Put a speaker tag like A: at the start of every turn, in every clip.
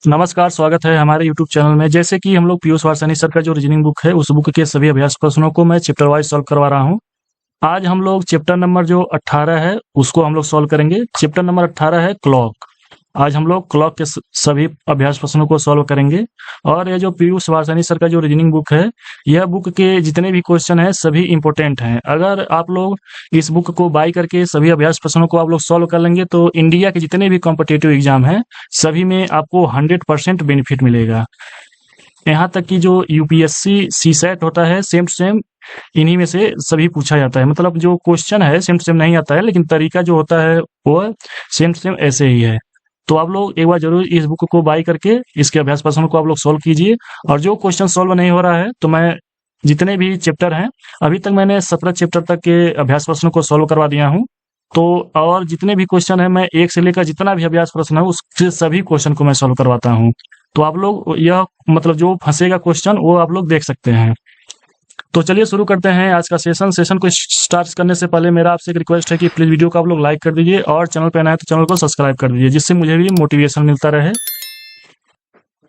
A: नमस्कार, स्वागत है हमारे यूट्यूब चैनल में। जैसे कि हम लोग पीयूष वारसानी सर का जो रीजनिंग बुक है, उस बुक के सभी अभ्यास प्रश्नों को मैं चैप्टर वाइज सॉल्व करवा रहा हूँ। आज हम लोग चैप्टर नंबर जो 18 है, उसको हम लोग सॉल्व करेंगे। चैप्टर नंबर 18 है क्लॉक। आज हम लोग क्लॉक के सभी अभ्यास प्रश्नों को सॉल्व करेंगे। और ये जो पीयूष वारसानी सर का जो रीजनिंग बुक है, यह बुक के जितने भी क्वेश्चन हैं सभी इंपॉर्टेंट हैं। अगर आप लोग इस बुक को बाय करके सभी अभ्यास प्रश्नों को आप लोग सॉल्व कर लेंगे तो इंडिया के जितने भी कॉम्पिटिटिव एग्जाम हैं सभी में आपको 100% बेनिफिट मिलेगा। यहाँ तक कि जो यूपीएससी सीसैट होता है, सेम टू सेम इन्हीं में से सभी पूछा जाता है। मतलब जो क्वेश्चन है सेम टू सेम नहीं आता है, लेकिन तरीका जो होता है वो सेम टू सेम ऐसे ही है। तो आप लोग एक बार जरूर इस बुक को बाय करके इसके अभ्यास प्रश्नों को आप लोग सॉल्व कीजिए। और जो क्वेश्चन सॉल्व नहीं हो रहा है तो मैं जितने भी चैप्टर हैं, अभी तक मैंने 17 चैप्टर तक के अभ्यास प्रश्नों को सॉल्व करवा दिया हूँ। तो और जितने भी क्वेश्चन है, मैं एक से लेकर जितना भी अभ्यास प्रश्न है उसके सभी क्वेश्चन को मैं सॉल्व करवाता हूँ। तो आप लोग यह मतलब जो फंसेगा क्वेश्चन वो आप लोग देख सकते हैं। तो चलिए शुरू करते हैं आज का सेशन को स्टार्ट करने से पहले मेरा आपसे एक रिक्वेस्ट है कि प्लीज वीडियो को आप लोग लाइक कर दीजिए और चैनल पे नए हैं तो चैनल को सब्सक्राइब कर दीजिए, जिससे मुझे भी मोटिवेशन मिलता रहे।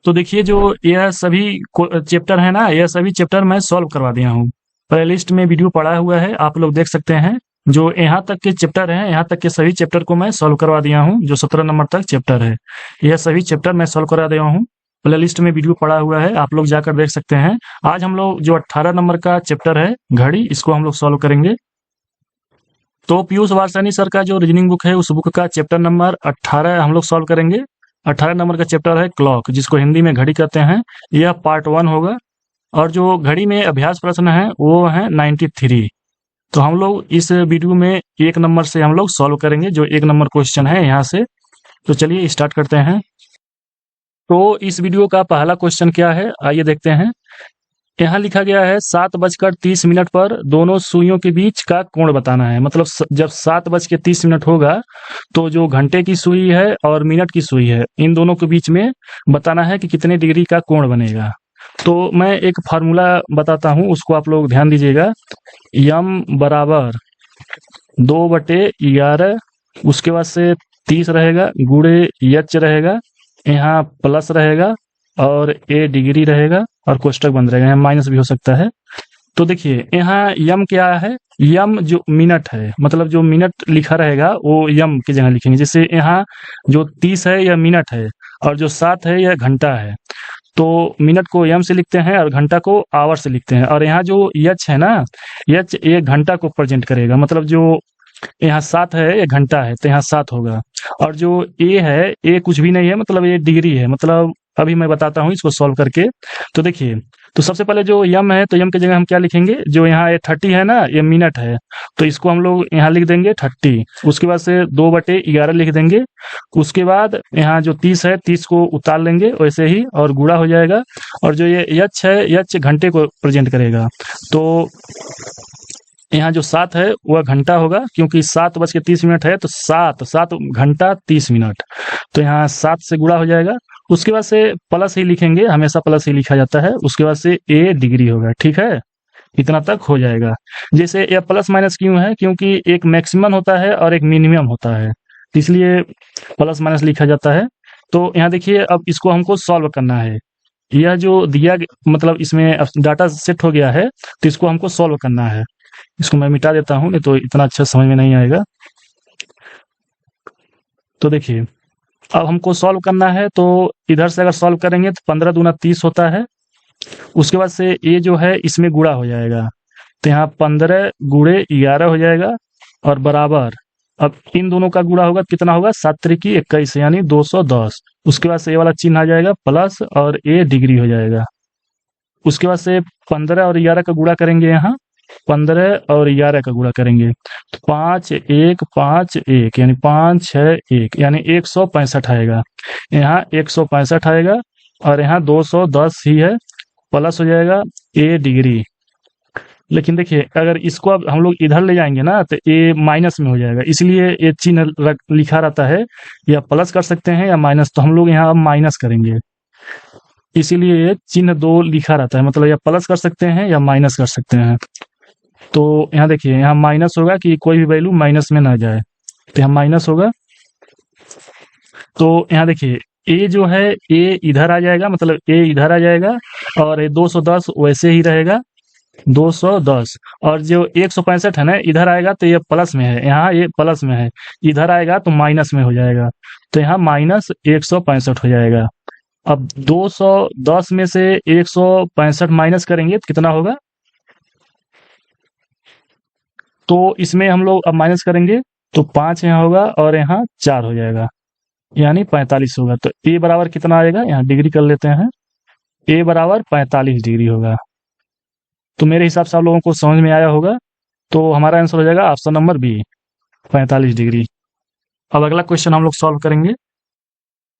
A: तो देखिए, जो यह सभी चैप्टर है ना, यह सभी चैप्टर मैं सॉल्व करवा दिया हूँ। प्लेलिस्ट में वीडियो पड़ा हुआ है, आप लोग देख सकते हैं। जो यहाँ तक के चैप्टर हैं, यहाँ तक के सभी चैप्टर को मैं सॉल्व करवा दिया हूँ। जो 17 नंबर तक चैप्टर है, यह सभी चैप्टर मैं सॉल्व करा दिया हूँ। प्लेलिस्ट में वीडियो पड़ा हुआ है, आप लोग जाकर देख सकते हैं। आज हम लोग जो 18 नंबर का चैप्टर है घड़ी, इसको हम लोग सॉल्व करेंगे। तो पीयूष वारसानी सर का जो रीजनिंग बुक है, उस बुक का चैप्टर नंबर 18 हम लोग सॉल्व करेंगे। 18 नंबर का चैप्टर है क्लॉक, जिसको हिंदी में घड़ी कहते हैं। यह पार्ट 1 होगा। और जो घड़ी में अभ्यास प्रश्न है वो है 93। तो हम लोग इस वीडियो में 1 नंबर से हम लोग सॉल्व करेंगे, जो 1 नंबर क्वेश्चन है यहाँ से। तो चलिए स्टार्ट करते हैं। तो इस वीडियो का पहला क्वेश्चन क्या है, आइए देखते हैं। यहाँ लिखा गया है 7:30 पर दोनों सुइयों के बीच का कोण बताना है। मतलब जब 7:30 होगा तो जो घंटे की सुई है और मिनट की सुई है, इन दोनों के बीच में बताना है कि कितने डिग्री का कोण बनेगा। तो मैं एक फार्मूला बताता हूँ, उसको आप लोग ध्यान दीजिएगा। यम बराबर 2/11, उसके बाद से 30 रहेगा, गुणे एच रहेगा, यहाँ प्लस रहेगा और ए डिग्री रहेगा और कोष्टक बंद रहेगा, यहाँ माइनस भी हो सकता है। तो देखिए यहाँ यम क्या है, यम जो मिनट है, मतलब जो मिनट लिखा रहेगा वो यम की जगह लिखेंगे। जैसे यहाँ जो 30 है यह मिनट है और जो 7 है यह घंटा है। तो मिनट को यम से लिखते हैं और घंटा को आवर से लिखते हैं। और यहाँ जो एच है ना, एच ये घंटा को प्रेजेंट करेगा। मतलब जो यहाँ 7 है ये घंटा है, तो यहाँ 7 होगा। और जो ए है, ए कुछ भी नहीं है, मतलब ये डिग्री है। मतलब अभी मैं बताता हूँ इसको सॉल्व करके। तो देखिए, तो सबसे पहले जो यम है, तो यम की जगह हम क्या लिखेंगे, जो यहाँ ये 30 है ना, ये मिनट है, तो इसको हम लोग यहाँ लिख देंगे 30। उसके बाद से 2/11 लिख देंगे। उसके बाद यहाँ जो 30 है, 30 को उतार लेंगे वैसे ही और गुणा हो जाएगा। और जो ये एच है, एच घंटे को प्रेजेंट करेगा। तो यहाँ जो 7 है वह घंटा होगा, क्योंकि 7:30 है, तो 7 घंटा 30 मिनट। तो यहाँ 7 से गुणा हो जाएगा। उसके बाद से प्लस ही लिखेंगे, हमेशा प्लस ही लिखा जाता है। उसके बाद से ए डिग्री होगा, ठीक है, इतना तक हो जाएगा। जैसे यह प्लस माइनस क्यों है, क्योंकि एक मैक्सिमम होता है और एक मिनिमम होता है, इसलिए प्लस माइनस लिखा जाता है। तो यहाँ देखिए, अब इसको हमको सॉल्व करना है। यह जो दिया मतलब इसमें डाटा सेट हो गया है, तो इसको हमको सॉल्व करना है। इसको मैं मिटा देता हूँ, नहीं तो इतना अच्छा समझ में नहीं आएगा। तो देखिए, अब हमको सॉल्व करना है, तो इधर से अगर सॉल्व करेंगे तो 15 दूना 30 होता है। उसके बाद से ये जो है इसमें गुणा हो जाएगा, तो यहाँ 15 गुणे 11 हो जाएगा और बराबर। अब इन दोनों का गुणा होगा, कितना होगा, 7×3 = 21, यानी 210। उसके बाद से ये वाला चिन्ह आ जाएगा प्लस और ए डिग्री हो जाएगा। उसके बाद से 15 और 11 का गुणा करेंगे, यहाँ 15 और 11 का गुणा करेंगे तो 5 1 5 1 यानी 5 6 1 यानी 165 आएगा। यहाँ 165 आएगा और यहाँ 210 ही है, प्लस हो जाएगा ए डिग्री। लेकिन देखिए, अगर इसको अब हम लोग इधर ले जाएंगे ना तो ए माइनस में हो जाएगा, इसलिए ये चिन्ह लिखा रहता है, या प्लस कर सकते हैं या माइनस। तो हम लोग यहाँ अब माइनस करेंगे, इसीलिए ये चिन्ह 2 लिखा रहता है। मतलब या प्लस कर सकते हैं या माइनस कर सकते हैं। तो यहाँ देखिए, यहाँ माइनस होगा कि कोई भी वैल्यू माइनस में ना जाए, तो यहाँ माइनस होगा। तो यहाँ देखिए, ए जो है ए इधर आ जाएगा, मतलब ए इधर आ जाएगा और ये 210 वैसे ही रहेगा 210। और जो 165 है ना इधर आएगा तो ये प्लस में है, यहाँ ये प्लस में है, इधर आएगा तो माइनस में हो जाएगा, तो यहाँ -165 हो जाएगा। अब 210 में से 165 माइनस करेंगे तो कितना होगा, तो इसमें हम लोग अब माइनस करेंगे तो 5 यहाँ होगा और यहाँ 4 हो जाएगा, यानी 45 होगा। तो ए बराबर कितना आएगा, यहाँ डिग्री कर लेते हैं, ए बराबर 45 डिग्री होगा। तो मेरे हिसाब से आप लोगों को समझ में आया होगा, तो हमारा आंसर हो जाएगा ऑप्शन नंबर बी, 45 डिग्री। अब अगला क्वेश्चन हम लोग सॉल्व करेंगे।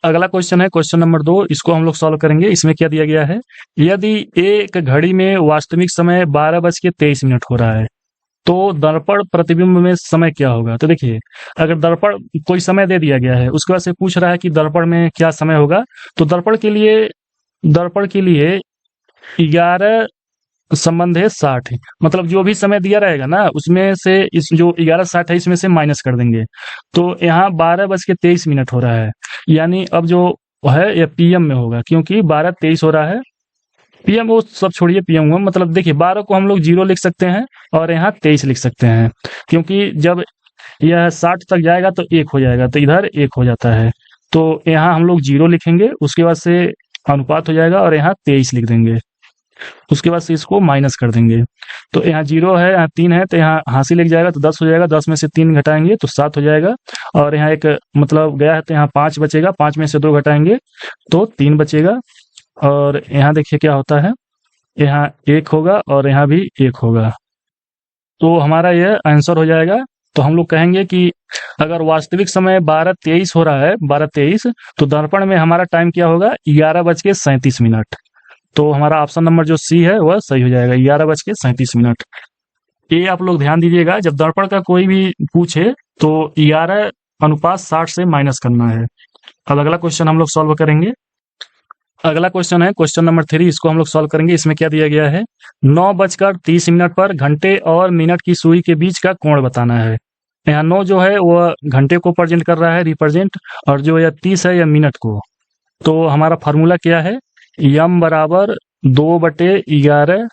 A: अगला क्वेश्चन है क्वेश्चन नंबर 2, इसको हम लोग सॉल्व करेंगे। इसमें क्या दिया गया है, यदि एक घड़ी में वास्तविक समय 12:23 हो रहा है तो दर्पण प्रतिबिंब में समय क्या होगा। तो देखिए, अगर दर्पण कोई समय दे दिया गया है, उसके बाद से पूछ रहा है कि दर्पण में क्या समय होगा, तो दर्पण के लिए 11 संबंध है 60, मतलब जो भी समय दिया रहेगा ना उसमें से इस जो 11:60 है इसमें से माइनस कर देंगे, तो यहाँ 12:23 हो रहा है, यानी अब जो है ये पीएम में होगा, क्योंकि 12:23 हो रहा है। पीएम वो सब छोड़िए, पीएम हुआ मतलब देखिए 12 को हम लोग 0 लिख सकते हैं और यहाँ 23 लिख सकते हैं, क्योंकि जब यह 60 तक जाएगा तो 1 हो जाएगा, तो इधर 1 हो जाता है, तो यहाँ हम लोग 0 लिखेंगे, उसके बाद से अनुपात हो जाएगा और यहाँ 23 लिख देंगे, उसके बाद से इसको माइनस कर देंगे। तो यहाँ 0 है, यहाँ 3 है, तो यहाँ हासिल लिख जाएगा तो 10 हो जाएगा, 10 में से 3 घटाएंगे तो 7 हो जाएगा, और यहाँ एक मतलब गया है तो यहाँ 5 बचेगा, 5 में से 2 घटाएंगे तो 3 बचेगा, और यहाँ देखिए क्या होता है, यहाँ 1 होगा और यहाँ भी 1 होगा, तो हमारा यह आंसर हो जाएगा। तो हम लोग कहेंगे कि अगर वास्तविक समय 12:23 हो रहा है, 12:23, तो दर्पण में हमारा टाइम क्या होगा, 11:37। तो हमारा ऑप्शन नंबर जो सी है वह सही हो जाएगा, 11:37। ये आप लोग ध्यान दीजिएगा, जब दर्पण का कोई भी पूछे तो 11:60 से माइनस करना है। अब अगला क्वेश्चन हम लोग सॉल्व करेंगे। अगला क्वेश्चन है क्वेश्चन नंबर 3, इसको हम लोग सॉल्व करेंगे। इसमें क्या दिया गया है, 9:30 पर घंटे और मिनट की सुई के बीच का कोण बताना है। यहाँ 9 जो है वह घंटे को प्रेजेंट कर रहा है, रिप्रेजेंट, और जो यह 30 है यह मिनट को। तो हमारा फार्मूला क्या है, यम बराबर 2/11,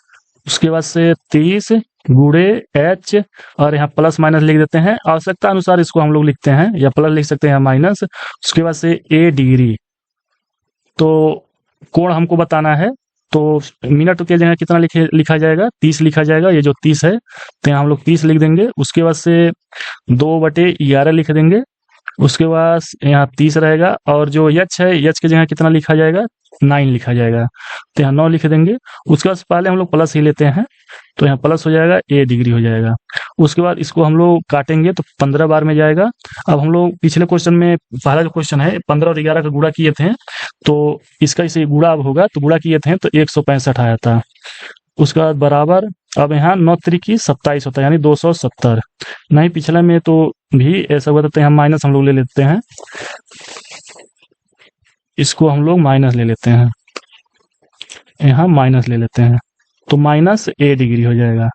A: उसके बाद से 30 गुणे एच, और यहाँ प्लस माइनस लिख देते हैं, आवश्यकता अनुसार इसको हम लोग लिखते हैं, या प्लस लिख सकते हैं या माइनस, उसके बाद से ए डिग्री। तो कोण हमको बताना है, तो मिनट के जगह कितना लिखा जाएगा, 30 लिखा जाएगा, ये जो 30 है तो यहाँ हम लोग 30 लिख देंगे, उसके बाद से 2/11 लिख देंगे, उसके बाद यहाँ 30 रहेगा, और जो यच है यच की जगह कितना लिखा जाएगा, 9 लिखा जाएगा, तो यहाँ 9 लिख देंगे। उसके बाद पहले हम लोग प्लस ही लेते हैं, तो यहाँ प्लस हो जाएगा, ए डिग्री हो जाएगा। उसके बाद इसको हम लोग काटेंगे तो 15 बार में जाएगा। अब हम लोग पिछले क्वेश्चन में, पहला जो क्वेश्चन है 15 और 11 का गुणा किए थे, तो इसका इसे गुणा अब होगा, तो गुणा किए थे तो 165 आया था। उसके बाद बराबर, अब यहाँ 9 त्रिकी 27 होता है, यानी 270। नहीं, पिछले में तो भी ऐसा हुआ था, तो यहाँ माइनस हम लोग ले लेते हैं, इसको हम लोग माइनस ले लेते हैं, यहाँ माइनस ले लेते हैं, तो माइनस ए डिग्री हो जाएगा।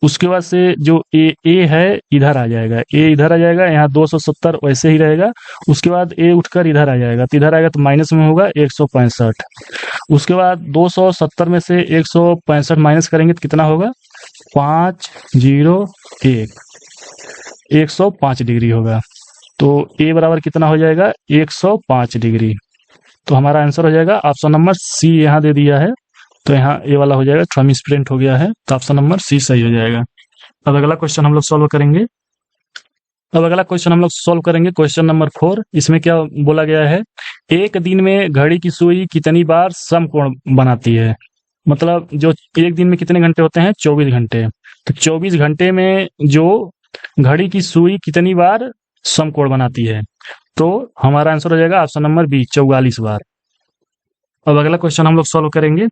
A: उसके बाद से जो ए है इधर आ जाएगा, ए इधर आ जाएगा, यहाँ 270 वैसे ही रहेगा। उसके बाद ए उठकर इधर आ जाएगा, तो इधर आएगा तो माइनस में होगा 165। उसके बाद 270 में से 165 माइनस करेंगे तो कितना होगा, 501, 105 डिग्री होगा। तो ए बराबर कितना हो जाएगा, 105 डिग्री। तो हमारा आंसर हो जाएगा ऑप्शन नंबर सी, यहाँ दे दिया है, तो यहाँ ए वाला हो जाएगा, थोड़ा मिसप्रिंट हो गया है, तो ऑप्शन नंबर सी सही हो जाएगा। अब अगला क्वेश्चन हम लोग सॉल्व करेंगे। क्वेश्चन नंबर 4, इसमें क्या बोला गया है, एक दिन में घड़ी की सुई कितनी बार समकोण बनाती है। मतलब जो एक दिन में कितने घंटे होते हैं, 24 घंटे, तो 24 घंटे में जो घड़ी की सुई कितनी बार समकोण बनाती है, तो हमारा आंसर हो जाएगा ऑप्शन नंबर बी, 44 बार। अब अगला क्वेश्चन हम लोग सॉल्व करेंगे।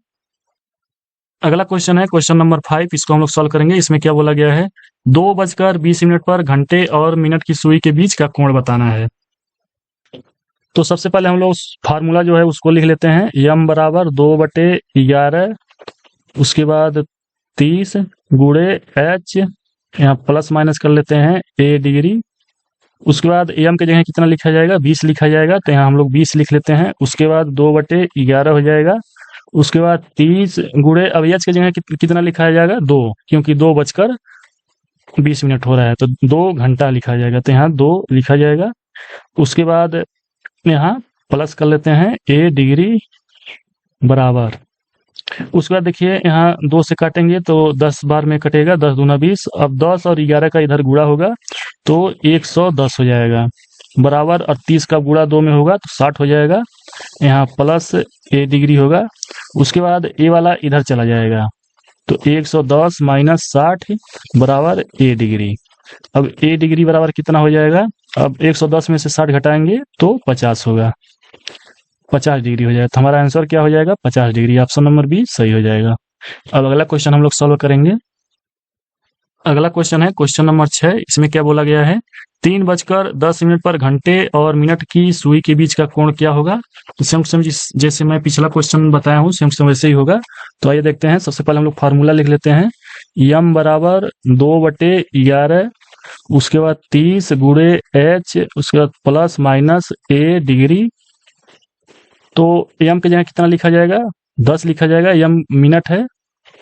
A: अगला क्वेश्चन है क्वेश्चन नंबर 5, इसको हम लोग सॉल्व करेंगे। इसमें क्या बोला गया है, 2:20 पर घंटे और मिनट की सुई के बीच का कोण बताना है। तो सबसे पहले हम लोग फार्मूला जो है उसको लिख लेते हैं, यम बराबर 2/11, उसके बाद 30 गुणे एच, यहाँ प्लस माइनस कर लेते हैं, ए डिग्री, उसके बाद एम के जगह कितना लिखा जाएगा, 20 लिखा जाएगा, तो यहाँ हम लोग 20 लिख लेते हैं। उसके बाद 2/11 हो जाएगा। उसके बाद 30 गुणे, अब एच के जगह कितना लिखा जाएगा, 2, क्योंकि 2:20 हो रहा है, तो 2 घंटा लिखा जाएगा, तो यहाँ 2 लिखा जाएगा। उसके बाद यहाँ प्लस कर लेते हैं ए डिग्री बराबर। उसके बाद देखिए यहाँ 2 से काटेंगे तो 10 बार में कटेगा, 10 दूना 20। अब 10 और 11 का इधर गुणा होगा तो 110 हो जाएगा बराबर, और 30 का गुणा 2 में होगा तो 60 हो जाएगा। यहाँ प्लस ए डिग्री होगा। उसके बाद ए वाला इधर चला जाएगा, तो 110 माइनस 60 बराबर ए डिग्री। अब ए डिग्री बराबर कितना हो जाएगा, अब 110 में से 60 घटाएंगे तो 50 होगा, 50 डिग्री हो जाएगा। तो हमारा आंसर क्या हो जाएगा, 50 डिग्री। ऑप्शन नंबर बी सही हो जाएगा। अब अगला क्वेश्चन हम लोग सॉल्व करेंगे। अगला क्वेश्चन है क्वेश्चन नंबर 6। इसमें क्या बोला गया है, 3:10 पर घंटे और मिनट की सुई के बीच का कोण क्या होगा। तो सेम सेम जैसे मैं पिछला क्वेश्चन बताया हूँ, सेम सेम वैसे ही होगा। तो आइए देखते हैं। सबसे पहले हम लोग फार्मूला लिख लेते हैं, यम बराबर 2/11, उसके बाद 30 गुणे एच, उसके बाद प्लस माइनस ए डिग्री। तो एम के जगह कितना लिखा जाएगा, 10 लिखा जाएगा, एम मिनट है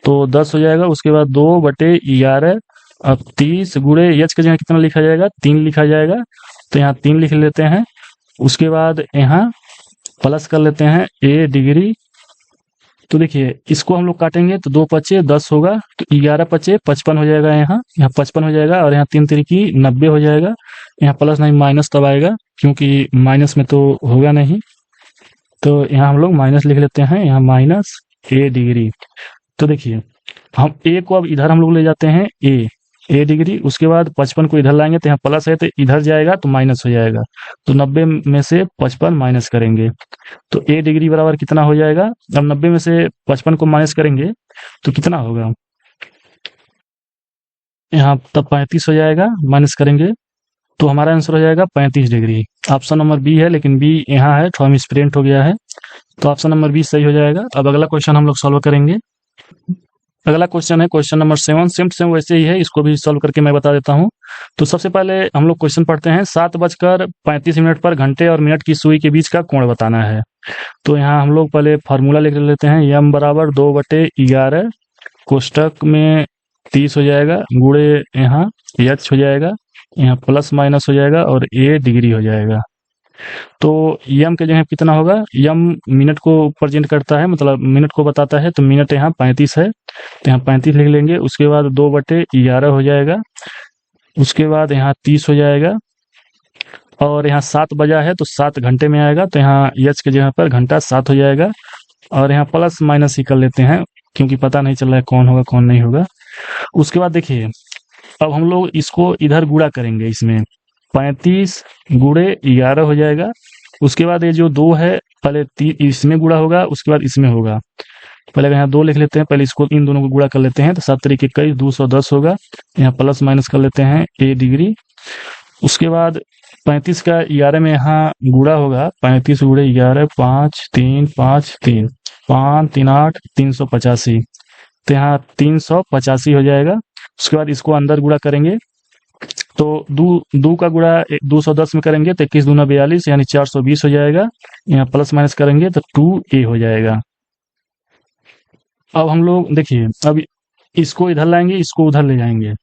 A: तो 10 हो जाएगा। उसके बाद 2/11, अब 30 गुणे एच के जगह कितना लिखा जाएगा, 3 लिखा जाएगा, तो यहाँ 3 लिख लेते हैं। उसके बाद यहाँ प्लस कर लेते हैं ए डिग्री। तो देखिए इसको हम लोग काटेंगे तो 2×5 = 10 होगा, तो 11×5 = 55 हो जाएगा, यहाँ 55 हो जाएगा, और यहाँ 3×3 = 90 हो जाएगा। यहाँ प्लस नहीं माइनस तब आएगा, क्योंकि माइनस में तो होगा नहीं, तो यहाँ हम लोग माइनस लिख लेते हैं, यहाँ माइनस ए डिग्री। तो देखिए हम ए को अब इधर हम लोग ले जाते हैं, ए डिग्री। उसके बाद 55 को इधर लाएंगे तो यहाँ प्लस है, तो इधर जाएगा तो माइनस हो जाएगा, तो 90 में से 55 माइनस करेंगे तो ए डिग्री बराबर कितना हो जाएगा। अब 90 में से 55 को माइनस करेंगे तो कितना होगा, यहाँ तब 35 हो जाएगा, माइनस करेंगे तो हमारा आंसर हो जाएगा 35 डिग्री। ऑप्शन नंबर बी है, लेकिन बी यहाँ है, थोड़ा मिसप्रिंट हो गया है, तो ऑप्शन नंबर बी सही हो जाएगा। अब अगला क्वेश्चन हम लोग सॉल्व करेंगे। अगला क्वेश्चन है क्वेश्चन नंबर 7। सेम सेम वैसे ही है, इसको भी सॉल्व करके मैं बता देता हूँ। तो सबसे पहले हम लोग क्वेश्चन पढ़ते हैं, 7:35 पर घंटे और मिनट की सुई के बीच का कोण बताना है। तो यहाँ हम लोग पहले फार्मूला लिख लेते हैं, यम बराबर 2/11, कोष्टक में 30 हो जाएगा, गुणे यहाँ एच हो जाएगा, यहाँ प्लस माइनस हो जाएगा, और ए डिग्री हो जाएगा। तो यम के जगह कितना होगा, यम मिनट को प्रेजेंट करता है, मतलब मिनट को बताता है, तो मिनट यहाँ 35 है, तो यहाँ 35 लिख लेंगे। उसके बाद 2/11 हो जाएगा, उसके बाद यहाँ 30 हो जाएगा, और यहाँ 7 बजा है तो 7 घंटे में आएगा, तो यहाँ एच के जगह पर घंटा 7 हो जाएगा, और यहाँ प्लस माइनस ही कर लेते हैं, क्योंकि पता नहीं चल रहा है कौन होगा कौन नहीं होगा। उसके बाद देखिए अब हम लोग इसको इधर गुणा करेंगे, इसमें 35 गुणे 11 हो जाएगा। उसके बाद ये जो 2 है पहले इसमें गुणा होगा, उसके बाद इसमें होगा। पहले यहाँ 2 लिख लेते हैं, पहले इसको इन दोनों को गुणा कर लेते हैं, तो 7×3 = 210 होगा। यहाँ प्लस माइनस कर लेते हैं ए डिग्री। उसके बाद 35 का 11 में यहाँ गुणा होगा, 35 गुणे 11 5 3 5 3 5 3 8 385, तो यहाँ 385 हो जाएगा। उसके बाद इसको अंदर गुणा करेंगे, तो दो का गुणा 210 में करेंगे तो 21 दूना 42, यानी 420 हो जाएगा। यहाँ प्लस माइनस करेंगे तो 2a हो जाएगा। अब हम लोग देखिए अब इसको इधर लाएंगे, इसको उधर ले जाएंगे,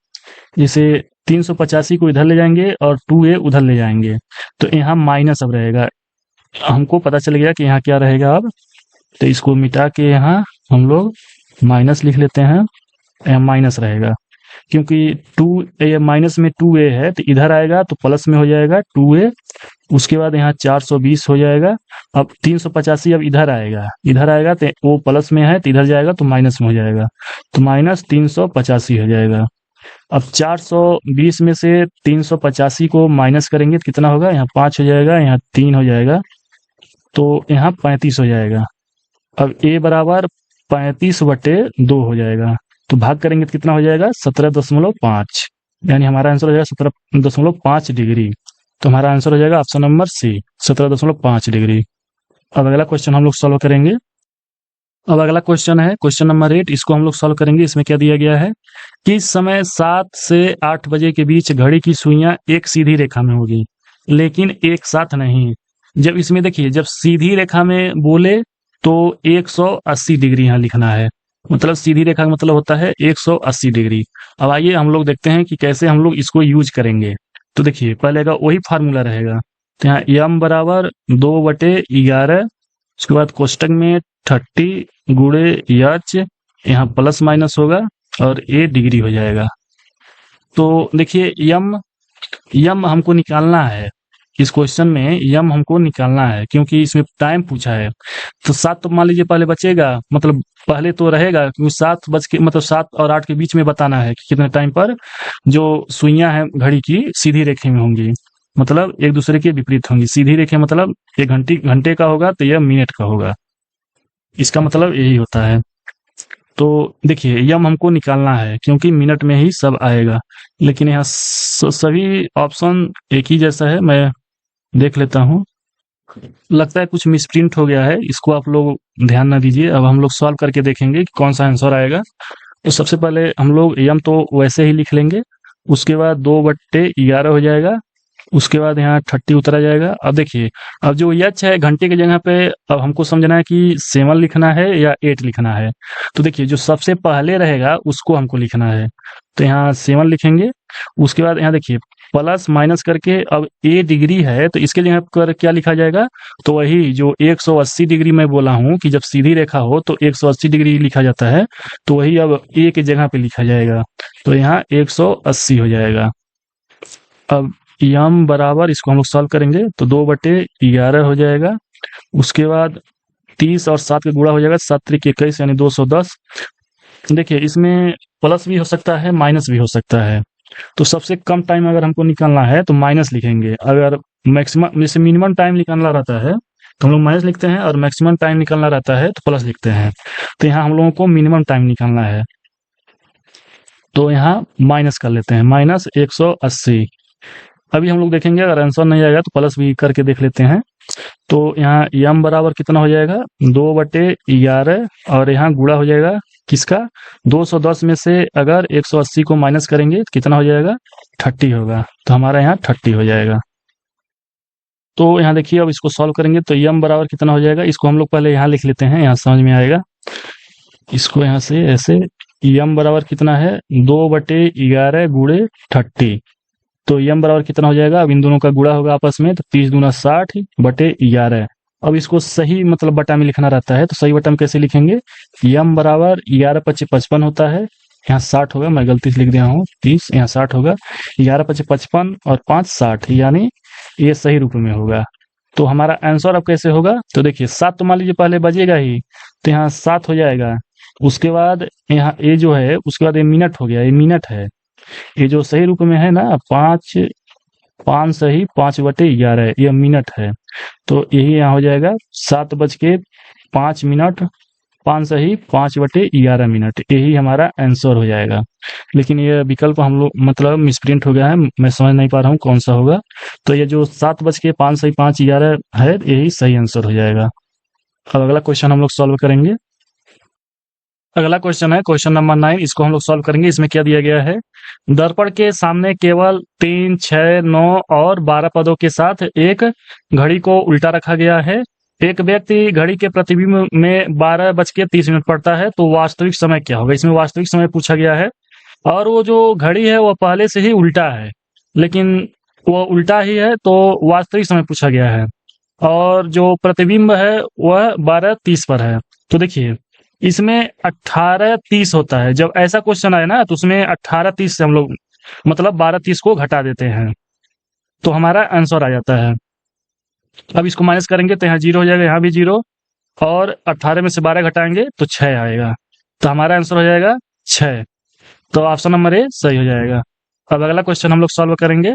A: जैसे 385 को इधर ले जाएंगे और 2a उधर ले जाएंगे, तो यहाँ माइनस अब रहेगा। हमको पता चल गया कि यहाँ क्या रहेगा अब, तो इसको मिटा के यहाँ हम लोग माइनस लिख लेते हैं, यहाँ माइनस रहेगा, क्योंकि 2a माइनस में 2a है, तो इधर आएगा तो प्लस में हो जाएगा 2a। उसके बाद यहाँ 420 हो जाएगा। अब 385 अब इधर आएगा तो वो प्लस में है, तो इधर जाएगा तो माइनस में हो जाएगा, तो -385 हो जाएगा। अब 420 में से 385 को माइनस करेंगे तो कितना होगा, यहाँ 5 हो जाएगा, यहाँ 3 हो जाएगा, तो यहाँ 35 हो जाएगा। अब a बराबर 35/2 हो जाएगा, तो भाग करेंगे तो कितना हो जाएगा, 17.5, यानी हमारा आंसर हो जाएगा 17.5 डिग्री। तो हमारा आंसर हो जाएगा ऑप्शन नंबर सी, 17.5 डिग्री। अब अगला क्वेश्चन हम लोग सॉल्व करेंगे। अब अगला क्वेश्चन है क्वेश्चन नंबर 8, इसको हम लोग सॉल्व करेंगे। इसमें क्या दिया गया है कि समय 7 से 8 बजे के बीच घड़ी की सुइयां एक सीधी रेखा में होगी, लेकिन एक साथ नहीं। जब इसमें देखिए, जब सीधी रेखा में बोले तो 180 डिग्री यहाँ लिखना है, मतलब सीधी रेखा का मतलब होता है 180 डिग्री। अब आइए हम लोग देखते हैं कि कैसे हम लोग इसको यूज करेंगे। तो देखिए, पहले का वही फार्मूला रहेगा। तो यहाँ यम बराबर 2/11, उसके बाद कोष्टक में 30 गुणे एच, यहाँ प्लस माइनस होगा और ए डिग्री हो जाएगा। तो देखिए, यम हमको निकालना है। इस क्वेश्चन में यम हमको निकालना है क्योंकि इसमें टाइम पूछा है। तो 7 तो मान लीजिए पहले बचेगा, मतलब पहले तो रहेगा, क्योंकि 7 बज के मतलब 7 और 8 के बीच में बताना है कि कितने टाइम पर जो सुइयां हैं घड़ी की सीधी रेखे में होंगी, मतलब एक दूसरे के विपरीत होंगी। सीधी रेखे मतलब एक घंटे का होगा तो यह मिनट का होगा, इसका मतलब यही होता है। तो देखिए, यम हमको निकालना है क्योंकि मिनट में ही सब आएगा, लेकिन यहाँ सभी ऑप्शन एक ही जैसा है। मैं देख लेता हूँ, लगता है कुछ मिसप्रिंट हो गया है, इसको आप लोग ध्यान ना दीजिए। अब हम लोग सॉल्व करके देखेंगे कि कौन सा आंसर आएगा। तो सबसे पहले हम लोग यम तो वैसे ही लिख लेंगे, उसके बाद 2/11 हो जाएगा, उसके बाद यहाँ 30 उतरा जाएगा। अब देखिए, अब जो एच है घंटे की जगह पे अब हमको समझना है कि 7 लिखना है या 8 लिखना है। तो देखिए, जो सबसे पहले रहेगा उसको हमको लिखना है, तो यहाँ 7 लिखेंगे। उसके बाद यहाँ देखिए प्लस माइनस करके, अब ए डिग्री है तो इसके लिए पर क्या लिखा जाएगा, तो वही जो 180 डिग्री मैं बोला हूँ कि जब सीधी रेखा हो तो 180 डिग्री लिखा जाता है, तो वही अब ए की जगह पे लिखा जाएगा, तो यहाँ 180 हो जाएगा। अब यम बराबर, इसको हम लोग सॉल्व करेंगे तो 2/11 हो जाएगा, उसके बाद 30 और 7 का गुणा हो जाएगा, 7 त्रिक 21 यानी 210। देखिए, इसमें प्लस भी हो सकता है माइनस भी हो सकता है, तो सबसे कम टाइम अगर हमको निकालना है तो माइनस लिखेंगे। अगर मैक्सिमम जैसे मिनिमम टाइम निकालना रहता है तो हम लोग माइनस लिखते हैं, और मैक्सिमम टाइम निकालना रहता है तो प्लस लिखते हैं। तो यहाँ हम लोगों को मिनिमम टाइम निकालना है, तो यहाँ माइनस कर लेते हैं, -180। अभी हम लोग देखेंगे, अगर आंसर नहीं आएगा तो प्लस भी करके देख लेते हैं। तो यहाँ यम बराबर कितना हो जाएगा, 2/11, और यहाँ गुणा हो जाएगा किसका, 210 में से अगर 180 को माइनस करेंगे तो कितना हो जाएगा, 30 होगा, तो हमारा यहाँ 30 हो जाएगा। तो यहाँ देखिए, अब इसको सॉल्व करेंगे तो यम बराबर कितना हो जाएगा, इसको हम लोग पहले यहाँ लिख लेते हैं, यहाँ समझ में आएगा। इसको यहाँ से ऐसे, यम बराबर कितना है, 2/11 गुणे 30, तो यम बराबर कितना हो जाएगा, अब इन दोनों का गुणा होगा आपस में, तो 30 दूना 60/11। अब इसको सही मतलब बटा में लिखना रहता है, तो सही बटा में कैसे लिखेंगे, यम बराबर 11×5 = 55 होता है, यहाँ 60 होगा, मैं गलती से लिख दिया हूँ 30, यहाँ 60 होगा, 11×5 = 55 और 5 60, यानी ये सही रूप में होगा। तो हमारा आंसर अब कैसे होगा, तो देखिए 7 तो मान लीजिए पहले बजेगा ही, तो यहाँ 7 हो जाएगा, उसके बाद यहाँ ए जो है, उसके बाद ये मिनट हो गया, ये मिनट है, ये जो सही रूप में है ना, 5 सही 5/11, ये मिनट है, तो यही यहाँ हो जाएगा 7:05, 5 सही 5/11 मिनट, यही हमारा आंसर हो जाएगा। लेकिन ये विकल्प हम लोग मतलब मिसप्रिंट हो गया है, मैं समझ नहीं पा रहा हूँ कौन सा होगा, तो ये जो 7:05 सही 5/11 है, यही सही आंसर हो जाएगा। अब अगला क्वेश्चन हम लोग सॉल्व करेंगे। अगला क्वेश्चन है क्वेश्चन नंबर 9, इसको हम लोग सॉल्व करेंगे। इसमें क्या दिया गया है, दर्पण के सामने केवल 3, 6, 9 और 12 पदों के साथ एक घड़ी को उल्टा रखा गया है। एक व्यक्ति घड़ी के प्रतिबिंब में 12:30 पढ़ता है, तो वास्तविक समय क्या होगा। इसमें वास्तविक समय पूछा गया है, और वो जो घड़ी है वो पहले से ही उल्टा है, लेकिन वो उल्टा ही है तो वास्तविक समय पूछा गया है, और जो प्रतिबिंब है वह 12:30 पर है। तो देखिए, इसमें 18:30 होता है, जब ऐसा क्वेश्चन आए ना तो उसमें 18:30 से हम लोग मतलब 12:30 को घटा देते हैं, तो हमारा आंसर आ जाता है। अब इसको माइनस करेंगे तो यहाँ 0 हो जाएगा, यहाँ भी 0, और 18 में से 12 घटाएंगे तो 6 आएगा, तो हमारा आंसर हो जाएगा 6। तो ऑप्शन नंबर ए सही हो जाएगा। अब अगला क्वेश्चन हम लोग सॉल्व करेंगे।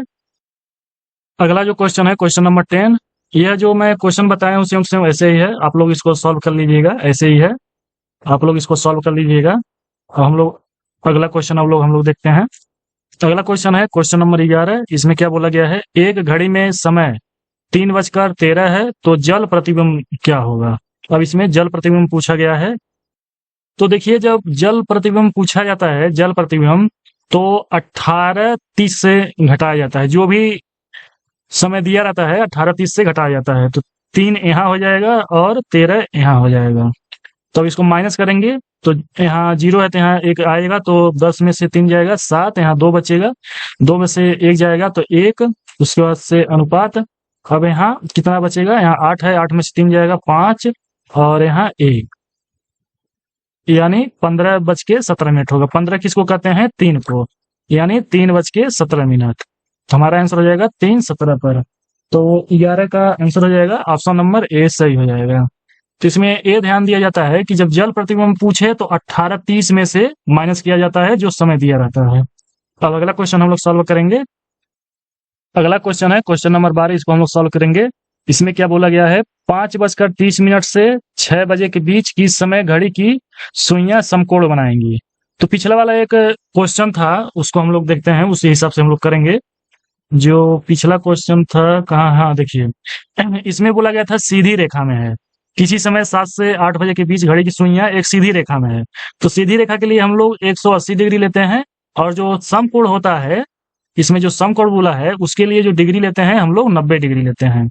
A: अगला जो क्वेश्चन है क्वेश्चन नंबर 10, यह जो मैं क्वेश्चन बताया हूँ सेम सेम वैसे ही है, आप लोग इसको सॉल्व कर लीजिएगा, ऐसे ही है, आप लोग इसको सॉल्व कर लीजिएगा। अब हम लोग अगला क्वेश्चन हम लोग देखते हैं। अगला क्वेश्चन है क्वेश्चन नंबर 11, इसमें क्या बोला गया है, एक घड़ी में समय 3:13 है, तो जल प्रतिबिंब क्या होगा। अब इसमें जल प्रतिबिंब पूछा गया है, तो देखिए जब जल प्रतिबिंब पूछा जाता है, जल प्रतिबिंब, तो 18:30 से घटाया जाता है। जो भी समय दिया रहता है 18:30 से घटाया जाता है। तो 3 यहाँ हो जाएगा और 13 यहाँ हो जाएगा। तो अब इसको माइनस करेंगे तो यहाँ 0 है तो यहाँ 1 आएगा, तो 10 में से 3 जाएगा 7, यहाँ 2 बचेगा, 2 में से 1 जाएगा तो 1, उसके बाद से अनुपात। अब यहाँ कितना बचेगा, यहाँ 8 है, 8 में से 3 जाएगा 5 और यहाँ 1, यानी 15:17 होगा। 15 किसको कहते हैं, 3 को, यानी 3:17। तो हमारा आंसर हो जाएगा 3:17 पर। तो 11 का आंसर हो जाएगा ऑप्शन नंबर ए सही हो जाएगा। तो इसमें ये ध्यान दिया जाता है कि जब जल प्रतिबिंब पूछे तो 18:30 में से माइनस किया जाता है जो समय दिया रहता है। अब अगला क्वेश्चन हम लोग सॉल्व करेंगे। अगला क्वेश्चन है क्वेश्चन नंबर 12, इसको हम लोग सॉल्व करेंगे। इसमें क्या बोला गया है, 5:30 से 6 बजे के बीच किस समय घड़ी की सुइयां समकोण बनाएंगी। तो पिछला वाला एक क्वेश्चन था, उसको हम लोग देखते हैं, उसी हिसाब से हम लोग करेंगे। जो पिछला क्वेश्चन था कहाँ, हाँ देखिए, इसमें बोला गया था सीधी रेखा में है, किसी समय 7 से 8 बजे के बीच घड़ी की सुइयां एक सीधी रेखा में है। तो सीधी रेखा के लिए हम लोग 180 डिग्री लेते हैं, और जो समकोण होता है, इसमें जो समकोण बोला है उसके लिए जो डिग्री लेते हैं हम लोग 90 डिग्री लेते हैं।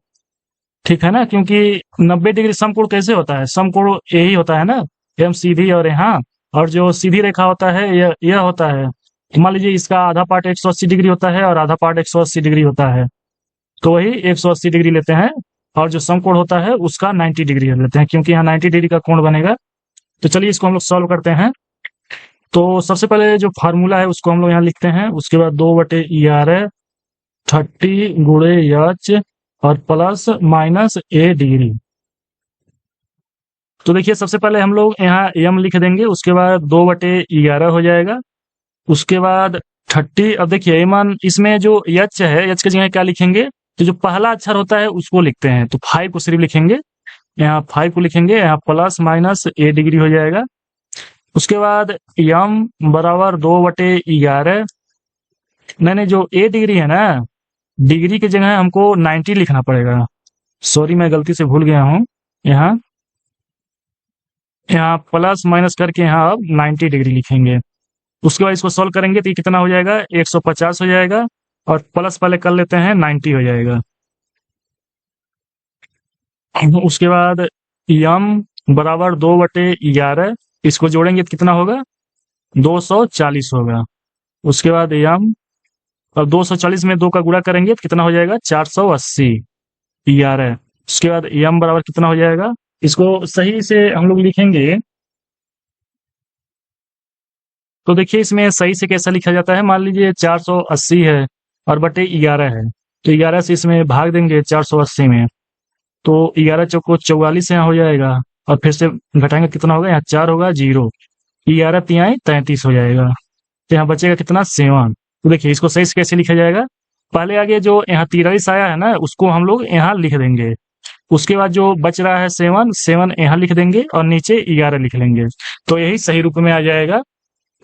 A: ठीक है ना, क्योंकि 90 डिग्री समकोण कैसे होता है, समकोण यही होता है ना, एकदम सीधी, और यहाँ और जो सीधी रेखा होता है यह होता है। मान लीजिए इसका आधा पार्ट 180 डिग्री होता है और आधा पार्ट 180 डिग्री होता है, तो वही 180 डिग्री लेते हैं, और जो समकोण होता है उसका 90 डिग्री लेते हैं, क्योंकि यहाँ 90 डिग्री का कोण बनेगा। तो चलिए इसको हम लोग सॉल्व करते हैं। तो सबसे पहले जो फार्मूला है उसको हम लोग यहाँ लिखते हैं, उसके बाद 2/11 30 गुणे एच और प्लस माइनस ए डिग्री। तो देखिए सबसे पहले हम लोग यहाँ एम लिख देंगे, उसके बाद 2/11 हो जाएगा, उसके बाद 30। अब देखिए एम, इसमें जो एच है, एच की जगह क्या लिखेंगे, तो जो पहला अक्षर होता है उसको लिखते हैं, तो 5 को सिर्फ लिखेंगे, यहाँ 5 को लिखेंगे, यहाँ प्लस माइनस ए डिग्री हो जाएगा। उसके बाद यम बराबर 2/11, नहीं जो ए डिग्री है ना, डिग्री की जगह हमको 90 लिखना पड़ेगा। सॉरी मैं गलती से भूल गया हूँ, यहाँ प्लस माइनस करके यहाँ अब 90 डिग्री लिखेंगे। उसके बाद इसको सॉल्व करेंगे तो ये कितना हो जाएगा, 150 हो जाएगा, और प्लस पहले कर लेते हैं 90 हो जाएगा। उसके बाद यम बराबर 2/11, इसको जोड़ेंगे तो कितना होगा, 240 होगा। उसके बाद यम, अब 240 में 2 का गुणा करेंगे तो कितना हो जाएगा, 480 11। उसके बाद यम बराबर कितना हो जाएगा, इसको सही से हम लोग लिखेंगे। तो देखिए इसमें सही से कैसा लिखा जाता है, मान लीजिए 480 है और बटे 11 है, तो 11 से इसमें भाग देंगे 480 में, तो 11 चौको 44 यहाँ हो जाएगा, और फिर से घटाएंगे कितना होगा, यहाँ 4 होगा 0, 11 तिहाई 33 हो जाएगा, तो यहाँ बचेगा कितना 7। तो देखिए इसको सही से कैसे लिखा जाएगा, पहले आगे जो यहाँ 43 आया है ना उसको हम लोग यहाँ लिख देंगे, उसके बाद जो बच रहा है 7 यहाँ लिख देंगे और नीचे 11 लिख लेंगे, तो यही सही रूप में आ जाएगा।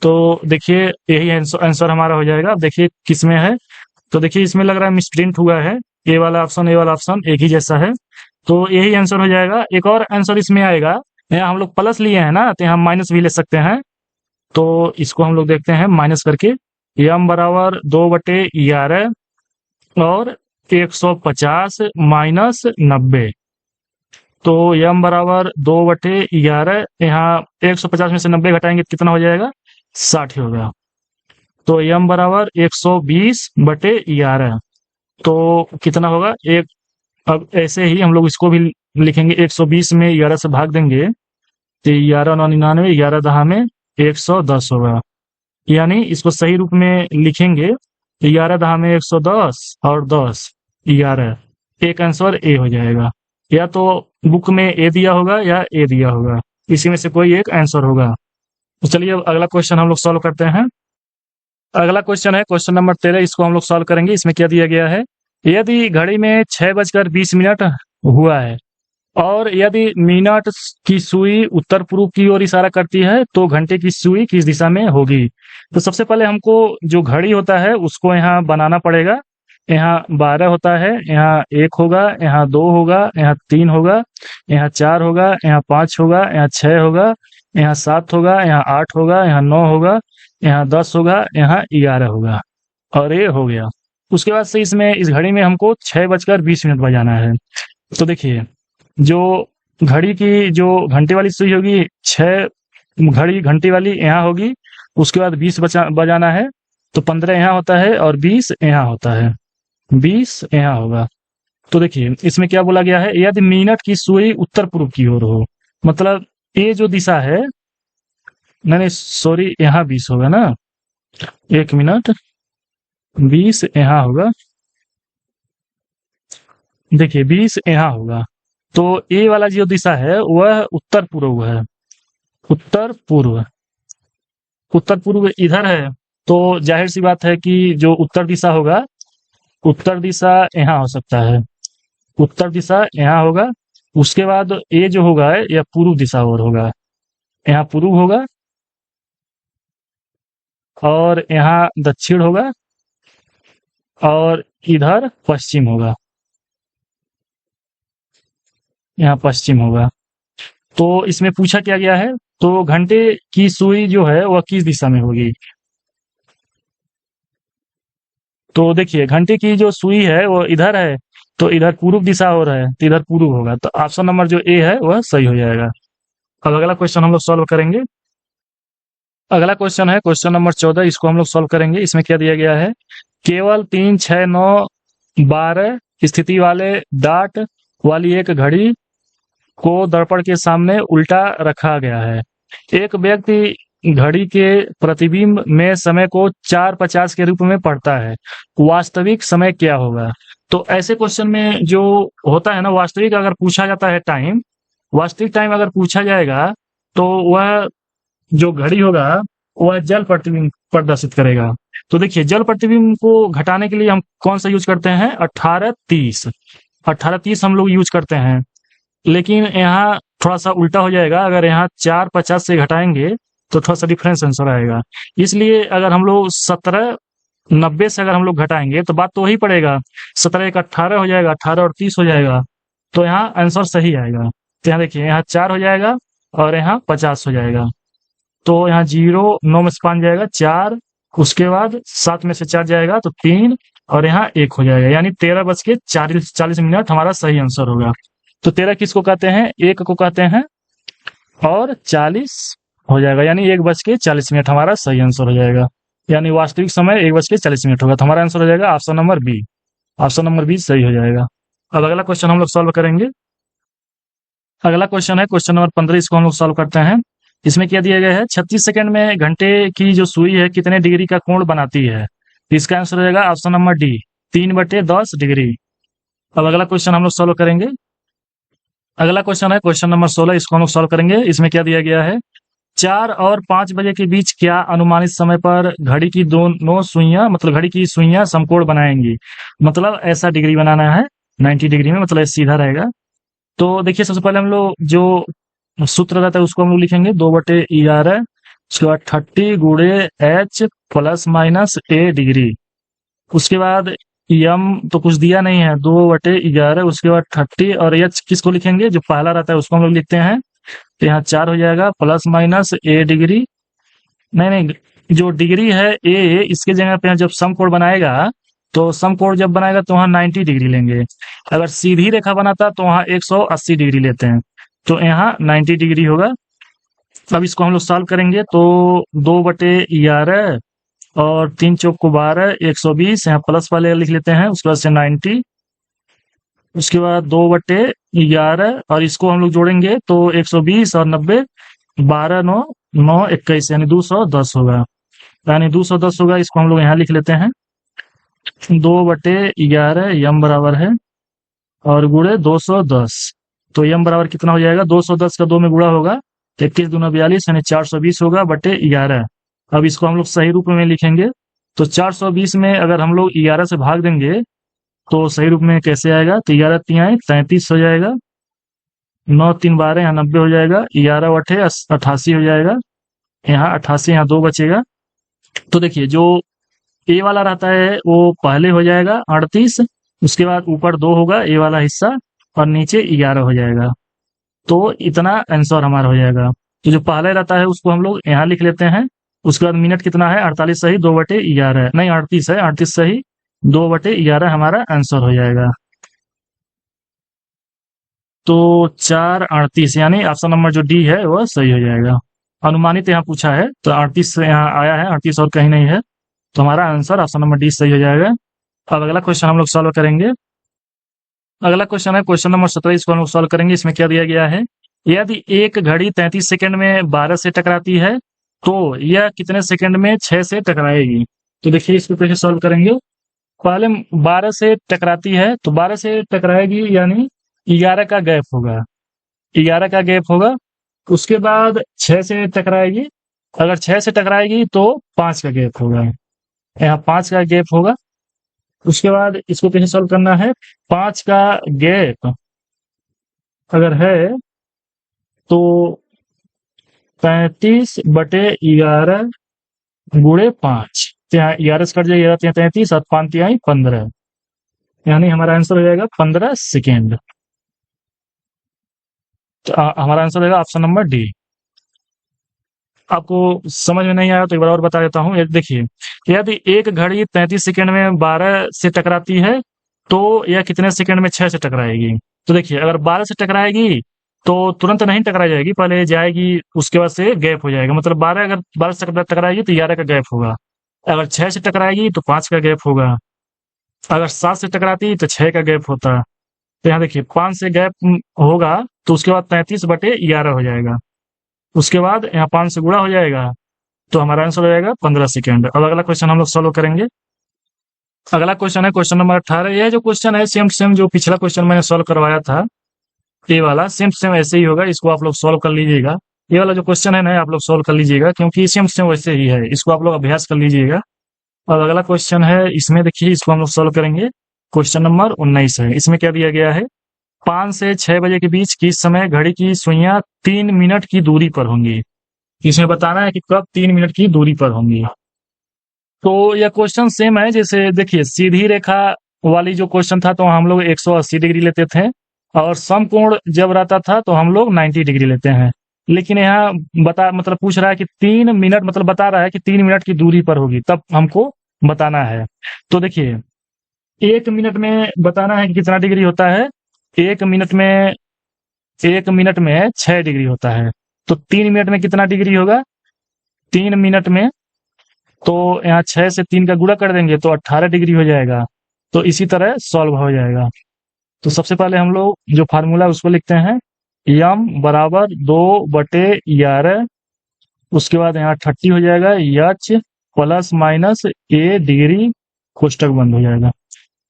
A: तो देखिए यही आंसर हमारा हो जाएगा। अब देखिए किस में है, तो देखिए इसमें लग रहा है मिसप्रिंट हुआ है, ए वाला ऑप्शन एक ही जैसा है, तो यही आंसर हो जाएगा। एक और आंसर इसमें आएगा, यहाँ हम लोग प्लस लिए हैं ना, तो यहाँ माइनस भी ले सकते हैं, तो इसको हम लोग देखते हैं माइनस करके। यम बराबर 2/11 और 150 माइनस 90, तो यम बराबर 2/11, यहाँ 150 में से 90 घटाएंगे तो कितना हो जाएगा, 60 होगा। तो यम बराबर 120/11, तो कितना होगा एक। अब ऐसे ही हम लोग इसको भी लिखेंगे, 120 में 11 से भाग देंगे तो 11 9 99, 11 10 में 110 होगा, यानी इसको सही रूप में लिखेंगे 11 10 में 110 और 10 11, एक आंसर ए हो जाएगा, या तो बुक में ए दिया होगा या ए दिया होगा, इसी में से कोई एक आंसर होगा। तो चलिए अब अगला क्वेश्चन हम लोग सॉल्व करते हैं। अगला क्वेश्चन है क्वेश्चन नंबर 13, इसको हम लोग सॉल्व करेंगे। इसमें क्या दिया गया है, यदि घड़ी में 6:20 हुआ है और यदि मिनट की सुई उत्तर पूर्व की ओर इशारा करती है तो घंटे की सुई किस दिशा में होगी। तो सबसे पहले हमको जो घड़ी होता है उसको यहाँ बनाना पड़ेगा, यहाँ 12 होता है, यहाँ 1 होगा, यहाँ 2 होगा, यहाँ 3 होगा, यहाँ 4 होगा, यहाँ 5 होगा, यहाँ 6 होगा, यहाँ 7 होगा, यहाँ 8 होगा, यहाँ 9 होगा, यहाँ 10 होगा, यहाँ 11 होगा और ये हो गया। उसके बाद से इसमें इस घड़ी में हमको 6:20 बजाना है। तो देखिए, जो घड़ी की जो घंटे वाली सुई होगी, 6 घड़ी घंटे वाली यहाँ होगी, उसके बाद 20 बजाना है, तो 15 यहाँ होता है और 20 यहाँ होता है, 20 यहाँ होगा। तो देखिए इसमें क्या बोला गया है, यदि मिनट की सुई उत्तर पूर्व की ओर हो, मतलब ये जो दिशा है, नहीं सॉरी, यहाँ 20 होगा ना, 1 मिनट, 20 यहाँ होगा, देखिए 20 यहाँ होगा। तो ये वाला जो दिशा है वह उत्तर पूर्व है, उत्तर पूर्व, उत्तर पूर्व इधर है, तो जाहिर सी बात है कि जो उत्तर दिशा होगा, उत्तर दिशा यहाँ हो सकता है, उत्तर दिशा यहाँ होगा। उसके बाद ये जो होगा यह पूर्व दिशा और होगा, यहाँ पूर्व होगा और यहाँ दक्षिण होगा और इधर पश्चिम होगा, यहाँ पश्चिम होगा। तो इसमें पूछा क्या गया है, तो घंटे की सुई जो है वह किस दिशा में होगी। तो देखिए घंटे की जो सुई है वो इधर है, तो इधर पूर्व दिशा हो रहा है, तो इधर पूर्व होगा, तो ऑप्शन नंबर जो ए है वह सही हो जाएगा। अब अगला क्वेश्चन हम लोग सॉल्व करेंगे। अगला क्वेश्चन है क्वेश्चन नंबर 14, इसको हम लोग सॉल्व करेंगे। इसमें क्या दिया गया है, केवल 3, 6, 9, 12 स्थिति वाले डाट वाली एक घड़ी को दर्पण के सामने उल्टा रखा गया है। एक व्यक्ति घड़ी के प्रतिबिंब में समय को 4:50 के रूप में पढ़ता है, वास्तविक समय क्या होगा। तो ऐसे क्वेश्चन में जो होता है ना, वास्तविक अगर पूछा जाता है टाइम, वास्तविक टाइम अगर पूछा जाएगा, तो वह जो घड़ी होगा वह जल प्रतिबिंब प्रदर्शित करेगा। तो देखिए जल प्रतिबिंब को घटाने के लिए हम कौन सा यूज करते हैं, 18:30, 18:30 हम लोग यूज करते हैं। लेकिन यहाँ थोड़ा सा उल्टा हो जाएगा, अगर यहाँ 4:50 से घटाएंगे तो थोड़ा सा डिफरेंस आंसर आएगा। इसलिए अगर हम लोग 17:90 से अगर हम लोग घटाएंगे तो बात तो वही पड़ेगा, 17 एक 18 हो जाएगा, 18 और 30 हो जाएगा, तो यहाँ आंसर सही आएगा। तो यहाँ देखिए यहाँ 4 हो जाएगा और यहाँ 50 हो जाएगा, तो यहाँ 0 9 में से 5 जाएगा 4, उसके बाद 7 में से 4 जाएगा तो 3 और यहाँ 1 हो जाएगा, यानी 13:40 हमारा सही आंसर होगा। तो 13 किसको कहते हैं, 1 को कहते हैं, और 40 हो जाएगा, यानी 1:40 हमारा सही आंसर हो जाएगा, यानी वास्तविक समय 1:40 होगा। तो हमारा आंसर हो जाएगा option number B, option number B सही हो जाएगा। अब अगला क्वेश्चन हम लोग सॉल्व करेंगे। अगला क्वेश्चन है क्वेश्चन नंबर 15, इसको हम लोग सॉल्व करते हैं। इसमें क्या दिया गया है, 36 सेकंड में घंटे की जो सुई है कितने डिग्री का कोण बनाती है। इसका आंसर हो जाएगा ऑप्शन नंबर डी, 3/10 डिग्री। अब अगला क्वेश्चन हम लोग सॉल्व करेंगे। अगला क्वेश्चन है क्वेश्चन नंबर 16, इसको हम लोग सॉल्व करेंगे। इसमें क्या दिया गया है, 4 और 5 बजे के बीच क्या अनुमानित समय पर घड़ी की दोनों सुइयां, मतलब घड़ी की सुइयां समकोण बनाएंगी। मतलब ऐसा डिग्री बनाना है 90 डिग्री में, मतलब सीधा रहेगा। तो देखिए सबसे पहले हम लोग जो सूत्र रहता है उसको हम लोग लिखेंगे 2/11, उसके बाद 30 गुणे h plus minus a degree. उसके बाद यम तो कुछ दिया नहीं है, 2/11, उसके बाद 30 और h किसको लिखेंगे, जो पहला रहता है उसको हम लोग लिखते हैं, तो यहाँ 4 हो जाएगा प्लस माइनस a डिग्री। नहीं, जो डिग्री है a, इसके जगह पे जब समकोण बनाएगा, तो समकोण जब बनाएगा तो वहाँ 90 डिग्री लेंगे। अगर सीधी रेखा बनाता तो वहाँ 180 डिग्री लेते हैं, तो यहाँ 90 डिग्री होगा। अब इसको हम लोग सॉल्व करेंगे, तो 2/11 और 3 चौक को 12, 120, यहाँ प्लस वाले लिख लेते हैं, उसके बाद से 90, उसके बाद 2/11 और इसको हम लोग जोड़ेंगे तो 120 और 90, 12 9 9 21, यानी 210 होगा, यानी 210 होगा। इसको हम लोग यहाँ लिख लेते हैं, 2/11 यम बराबर है और गुणे 210, तो यम बराबर कितना हो जाएगा, 210 का 2 में गुणा होगा, 21 दूना 42, यानी 420 होगा बटे 11। अब इसको हम लोग सही रूप में लिखेंगे, तो 420 में अगर हम लोग 11 से भाग देंगे तो सही रूप में कैसे आएगा, तो 11 3 33 हो जाएगा, 9 3 12, यहाँ 90 हो जाएगा, 11 8 88 हो जाएगा, यहाँ 88, यहाँ 2 बचेगा। तो देखिए जो ए वाला रहता है वो पहले हो जाएगा 38, उसके बाद ऊपर 2 होगा ए वाला हिस्सा और नीचे 11 हो जाएगा। तो इतना आंसर हमारा हो जाएगा। तो जो पहले रहता है उसको हम लोग यहाँ लिख लेते हैं। उसके बाद मिनट कितना है 48 सही 2/11 नहीं 38 है 38 सही 2/11 हमारा आंसर हो जाएगा। तो 4:38 यानी ऑप्शन नंबर जो डी है वह सही हो जाएगा। अनुमानित यहाँ पूछा है तो 38 से यहाँ आया है 38 और कहीं नहीं है, तो हमारा आंसर ऑप्शन नंबर डी सही हो जाएगा। अब अगला क्वेश्चन हम लोग सॉल्व करेंगे। अगला क्वेश्चन है क्वेश्चन नंबर 17, इसको हम लोग सॉल्व करेंगे। इसमें क्या दिया गया है, यदि एक घड़ी 33 सेकंड में 12 से टकराती है तो यह कितने सेकंड में 6 से टकराएगी। तो देखिए इसको कैसे सॉल्व करेंगे। पहले 12 से टकराती है तो 12 से टकराएगी यानी 11 का गैप होगा, 11 का गैप होगा। उसके बाद 6 से टकराएगी, अगर 6 से टकराएगी तो 5 का गैप होगा, यहाँ 5 का गैप होगा। उसके बाद इसको कैसे सॉल्व करना है, 5 का गैप अगर है तो 35/11 गुणे 5, यहाँ 11 से कट जाएगा 11 33 और 5 तिहाई 15, यानी हमारा आंसर हो जाएगा 15 सेकेंड। तो हमारा आंसर होगा ऑप्शन नंबर डी। आपको समझ में नहीं आया तो एक बार और बता देता हूँ। देखिए यदि एक घड़ी 33 सेकंड में 12 से टकराती है तो यह कितने सेकंड में 6 से टकराएगी। तो देखिए अगर 12 से टकराएगी तो तुरंत नहीं टकरा जाएगी, पहले जाएगी उसके बाद से गैप हो जाएगा। मतलब 12 अगर 12 से टकराएगी तो 11 का गैप होगा, अगर 6 से टकराएगी तो 5 का गैप होगा, अगर 7 से टकराती तो 6 का गैप होता। तो यहाँ देखिए 5 से गैप होगा तो उसके बाद 33/11 हो जाएगा, उसके बाद यहाँ 5 से गुणा हो जाएगा तो हमारा आंसर हो जाएगा 15 सेकेंड। अब अगला क्वेश्चन हम लोग सॉल्व करेंगे। अगला क्वेश्चन है क्वेश्चन नंबर 18। यह जो क्वेश्चन है सेम सेम जो पिछला क्वेश्चन मैंने सॉल्व करवाया था ये वाला सेम सेम ऐसे ही होगा, इसको आप लोग सॉल्व कर लीजिएगा। ये वाला जो क्वेश्चन है ना आप लोग सॉल्व कर लीजिएगा क्योंकि सेम सेम वैसे ही है, इसको आप लोग अभ्यास कर लीजिएगा। और अगला क्वेश्चन है इसमें देखिए इसको हम लोग सॉल्व करेंगे। क्वेश्चन नंबर 19 है, इसमें क्या दिया गया है, 5 से 6 बजे के बीच किस समय घड़ी की सुइयां 3 मिनट की दूरी पर होंगी। इसमें बताना है कि कब 3 मिनट की दूरी पर होंगी। तो यह क्वेश्चन सेम है, जैसे देखिए सीधी रेखा वाली जो क्वेश्चन था तो हम लोग 180 डिग्री लेते थे और समकोण जब रहता था तो हम लोग 90 डिग्री लेते हैं। लेकिन यहाँ मतलब पूछ रहा है कि 3 मिनट मतलब बता रहा है कि 3 मिनट की दूरी पर होगी, तब हमको बताना है। तो देखिए 1 मिनट में बताना है कि कितना डिग्री होता है, 1 मिनट में 6 डिग्री होता है। तो 3 मिनट में कितना डिग्री होगा, 3 मिनट में तो यहाँ 6 से 3 का गुणा कर देंगे तो 18 डिग्री हो जाएगा। तो इसी तरह सॉल्व हो जाएगा। तो सबसे पहले हम लोग जो फार्मूला उसको लिखते हैं, यम बराबर 2/11, उसके बाद यहाँ 30 हो जाएगा, एच प्लस माइनस ए डिग्री कोष्टक बंद हो जाएगा।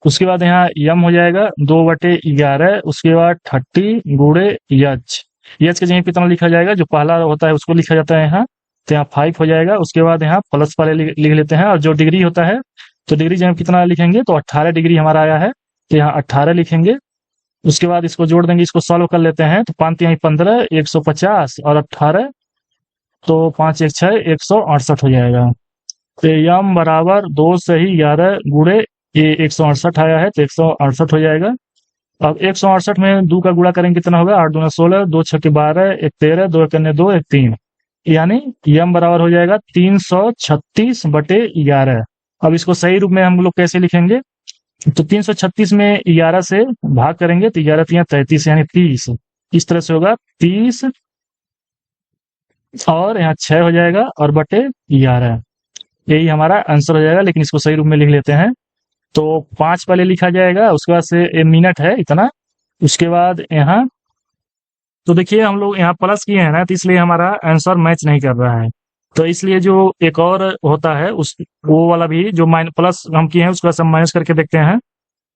A: उसके बाद यहाँ यम हो जाएगा 2/11, उसके बाद 30 गुणे एच के जगह कितना लिखा जाएगा, जो पहला होता है उसको लिखा जाता है यहाँ, तो यहाँ 5 हो जाएगा। उसके बाद यहाँ प्लस पहले लिख लेते हैं और जो डिग्री होता है तो डिग्री जगह कितना लिखेंगे तो 18 डिग्री हमारा आया है तो यहाँ 18 लिखेंगे। उसके बाद इसको जोड़ देंगे, इसको सॉल्व कर लेते हैं तो 5 यहाँ 15 150 और 18 तो 5 1 6 168 हो जाएगा। तो यम बराबर 2 से ही 11 गुणे ये 168 आया है तो 168 हो जाएगा। अब 168 में 2 का गुणा करेंगे कितना होगा, 8 दूना 16, 2 6 12, 1 13, 2 1 2, 1 3, यानी यम बराबर हो जाएगा 336/11। अब इसको सही रूप में हम लोग कैसे लिखेंगे, तो 336 में 11 से भाग करेंगे तो 11 3 33 यानी 30, इस तरह से होगा 30 और यहाँ 6 हो जाएगा और बटे 11, यही हमारा आंसर हो जाएगा। लेकिन इसको सही रूप में लिख लेते हैं तो 5 पहले लिखा जाएगा, उसके बाद से मिनट है इतना, उसके बाद यहाँ तो देखिए हम लोग यहाँ प्लस किए हैं ना तो इसलिए हमारा आंसर मैच नहीं कर रहा है। तो इसलिए जो एक और होता है उस वो वाला भी जो प्लस हम किए हैं उसका सब माइनस करके देखते हैं।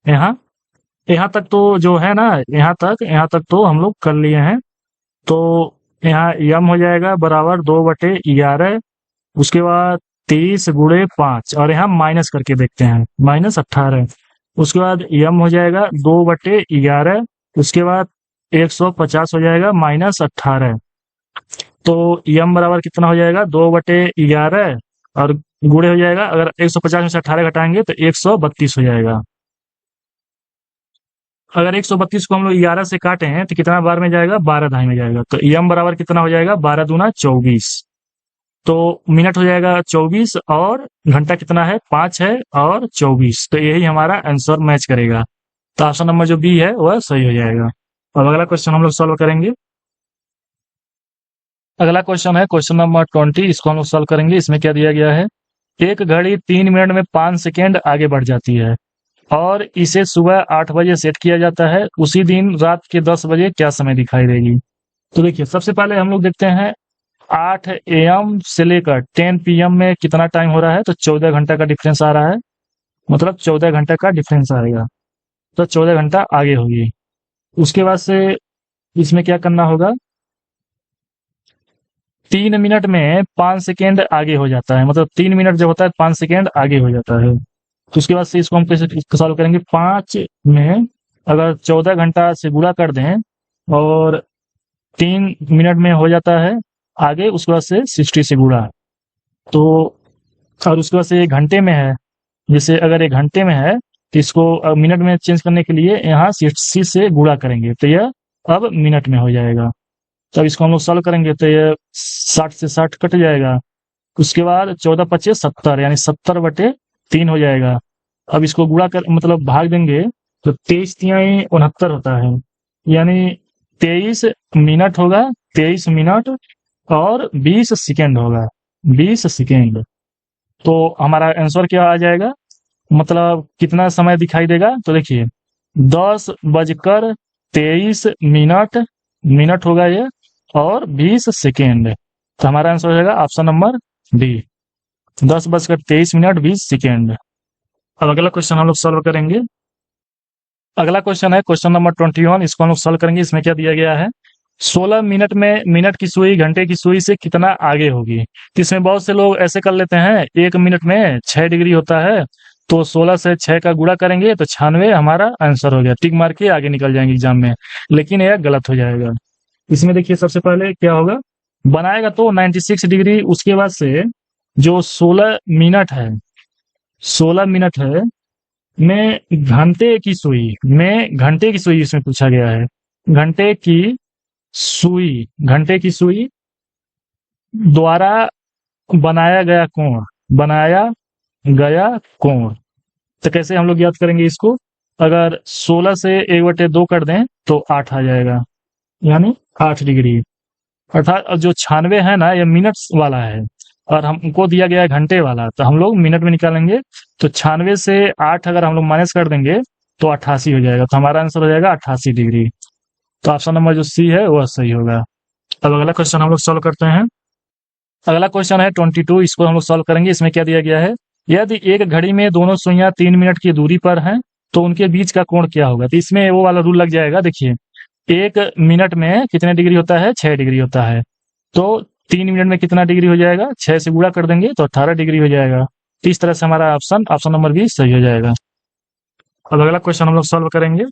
A: यहाँ तक तो जो है ना यहाँ तक तो हम लोग कर लिए हैं। तो यहाँ यम हो जाएगा बराबर 2/11, उसके बाद 30 गुणे 5 और यहाँ माइनस करके देखते हैं -18, उसके बाद यम हो जाएगा 2/11, उसके बाद 150 हो जाएगा -18। तो यम बराबर कितना हो जाएगा 2/11 और गुणे हो जाएगा। अगर 150 में से 18 घटाएंगे तो 132 हो जाएगा। अगर 132 को हम लोग 11 से काटे हैं तो कितना बार में जाएगा? 12 धाई में जाएगा। तो यम बराबर कितना हो जाएगा? 12 दूना 24। तो मिनट हो जाएगा 24 और घंटा कितना है? 5 है और 24। तो यही हमारा आंसर मैच करेगा। तो ऑप्शन नंबर जो बी है वह सही हो जाएगा। अब अगला क्वेश्चन हम लोग सॉल्व करेंगे। अगला क्वेश्चन है क्वेश्चन नंबर 20। इसको हम लोग सॉल्व करेंगे। इसमें क्या दिया गया है? एक घड़ी 3 मिनट में 5 सेकेंड आगे बढ़ जाती है और इसे सुबह 8 बजे सेट किया जाता है। उसी दिन रात के 10 बजे क्या समय दिखाई देगी? तो देखिए, सबसे पहले हम लोग देखते हैं 8 AM से लेकर 10 PM में कितना टाइम हो रहा है। तो 14 घंटा का डिफरेंस आ रहा है, मतलब 14 घंटा का डिफरेंस आएगा। तो 14 घंटा आगे होगी। उसके बाद से इसमें क्या करना होगा? 3 मिनट में 5 सेकेंड आगे हो जाता है, मतलब 3 मिनट जब होता है 5 सेकेंड आगे हो जाता है। तो उसके बाद से इसको हम कैसे सॉल्व करेंगे? 5 में अगर 14 घंटा से गुणा कर दें और 3 मिनट में हो जाता है आगे, उसके बाद से 60 से गुणा। तो और उसके बाद से 1 घंटे में है, जैसे अगर 1 घंटे में है तो इसको मिनट में चेंज करने के लिए यहाँ 60 से गुणा करेंगे तो यह अब मिनट में हो जाएगा। तब इसको हम लोग सॉल्व करेंगे तो ये 60 से 60 कट जाएगा। उसके बाद 14 पच्चीस 70, यानी 70/3 हो जाएगा। अब इसको गुणा कर मतलब भाग देंगे तो 23 तिहाई 69 होता है, यानी 23 मिनट होगा, 23 मिनट और 20 सेकेंड होगा, 20 सेकेंड। तो हमारा आंसर क्या आ जाएगा? मतलब कितना समय दिखाई देगा? तो देखिए 10:23 मिनट होगा ये और 20 सेकेंड। तो हमारा आंसर हो जाएगा ऑप्शन नंबर डी, 10:23 20 सेकेंड। अब अगला क्वेश्चन हम लोग सॉल्व करेंगे। अगला क्वेश्चन है क्वेश्चन नंबर 21। इसको हम लोग सॉल्व करेंगे। इसमें क्या दिया गया है? 16 मिनट में मिनट की सुई घंटे की सुई से कितना आगे होगी? तो इसमें बहुत से लोग ऐसे कर लेते हैं, 1 मिनट में 6 डिग्री होता है तो 16 से 6 का गुणा करेंगे तो 96 हमारा आंसर हो गया, टिक मार के आगे निकल जाएंगे एग्जाम में। लेकिन यह गलत हो जाएगा। इसमें देखिए सबसे पहले क्या होगा, बनाएगा तो 96 डिग्री। उसके बाद से जो 16 मिनट है, 16 मिनट है में घंटे की सुई इसमें पूछा गया है। घंटे की सुई द्वारा बनाया गया कोण। तो कैसे हम लोग याद करेंगे इसको? अगर 16 से 1/2 कर दें तो 8 आ जाएगा, यानी 8 डिग्री। अर्थात जो 96 है ना, यह मिनट वाला है और हमको दिया गया है घंटे वाला, तो हम लोग मिनट में निकालेंगे। तो 96 से 8 अगर हम लोग माइनस कर देंगे तो 88 हो जाएगा। तो हमारा आंसर हो जाएगा 88 डिग्री। तो ऑप्शन नंबर जो सी है वह सही होगा। अब अगला क्वेश्चन हम लोग सॉल्व करते हैं। अगला क्वेश्चन है 22। इसको हम लोग सॉल्व करेंगे। इसमें क्या दिया गया है? यदि एक घड़ी में दोनों सुइयां 3 मिनट की दूरी पर हैं तो उनके बीच का कोण क्या होगा? तो इसमें वो वाला रूल लग जाएगा। देखिए 1 मिनट में कितने डिग्री होता है? 6 डिग्री होता है। तो 3 मिनट में कितना डिग्री हो जाएगा? 6 से गुणा कर देंगे तो 18 डिग्री हो जाएगा। तो इस तरह से हमारा ऑप्शन नंबर बी सही हो जाएगा। अब अगला क्वेश्चन हम लोग सॉल्व करेंगे।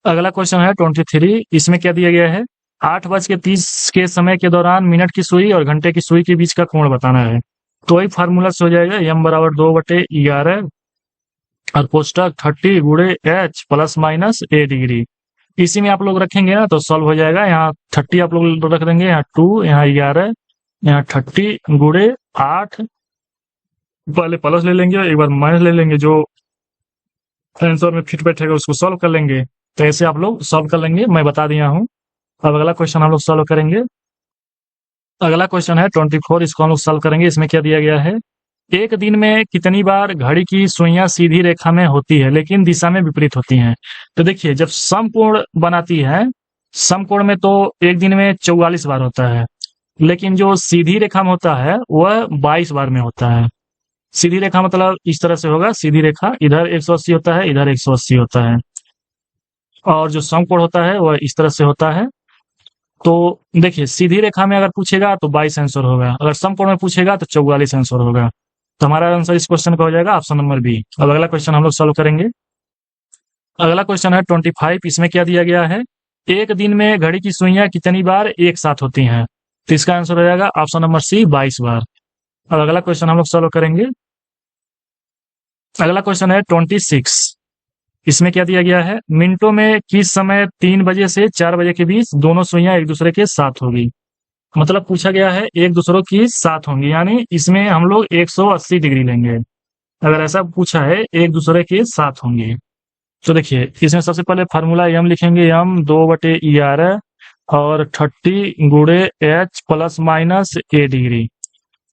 A: अगला क्वेश्चन है 23। इसमें क्या दिया गया है? 8:30 के समय के दौरान मिनट की सुई और घंटे की सुई के बीच का कोण बताना है। तो वही फार्मूला से हो जाएगा, m बराबर 2/11 और कोष्टक 30 गुणे h plus minus a degree. इसी में आप लोग रखेंगे ना तो सॉल्व हो जाएगा। यहाँ 30 आप लोग रख देंगे, यहाँ 2, यहाँ 11, यहाँ 30 गुणे 8, पहले प्लस ले लेंगे एक बार माइनस ले लेंगे, जो आंसर में फिट बैठेगा उसको सॉल्व कर लेंगे। तो ऐसे आप लोग सॉल्व कर लेंगे, मैं बता दिया हूँ। अब अगला क्वेश्चन हम लोग सॉल्व करेंगे। अगला क्वेश्चन है 24। इसको हम लोग सॉल्व करेंगे। इसमें क्या दिया गया है? एक दिन में कितनी बार घड़ी की सुइयां सीधी रेखा में होती है लेकिन दिशा में विपरीत होती हैं? तो देखिए जब समकोण बनाती है, समकोण में तो एक दिन में 44 बार होता है, लेकिन जो सीधी रेखा में होता है वह 22 बार में होता है। सीधी रेखा मतलब इस तरह से होगा, सीधी रेखा इधर 180 होता है, इधर 180 होता है, और जो समकोण होता है वह इस तरह से होता है। तो देखिए सीधी रेखा में अगर पूछेगा तो 22 आंसर होगा, अगर समकोण में पूछेगा तो 44 आंसर होगा। तो हमारा आंसर इस क्वेश्चन का हो जाएगा ऑप्शन नंबर बी। अब अगला क्वेश्चन हम लोग सॉल्व करेंगे। अगला क्वेश्चन है 25। इसमें क्या दिया गया है? एक दिन में घड़ी की सुइयां कितनी बार एक साथ होती हैं? तो इसका आंसर हो जाएगा ऑप्शन नंबर सी, 22 बार। अब अगला क्वेश्चन हम लोग सॉल्व करेंगे। अगला क्वेश्चन है 26। इसमें क्या दिया गया है, मिनटों में किस समय 3 बजे से 4 बजे के बीच दोनों सुइयां एक दूसरे के साथ होगी। मतलब पूछा गया है एक दूसरों की साथ होंगी, यानी इसमें हम लोग 180 डिग्री लेंगे। अगर ऐसा पूछा है एक दूसरे के साथ होंगे, तो देखिए इसमें सबसे पहले फार्मूला यम लिखेंगे, यम 2/11 और 30 गुणे एच प्लस माइनस ए डिग्री।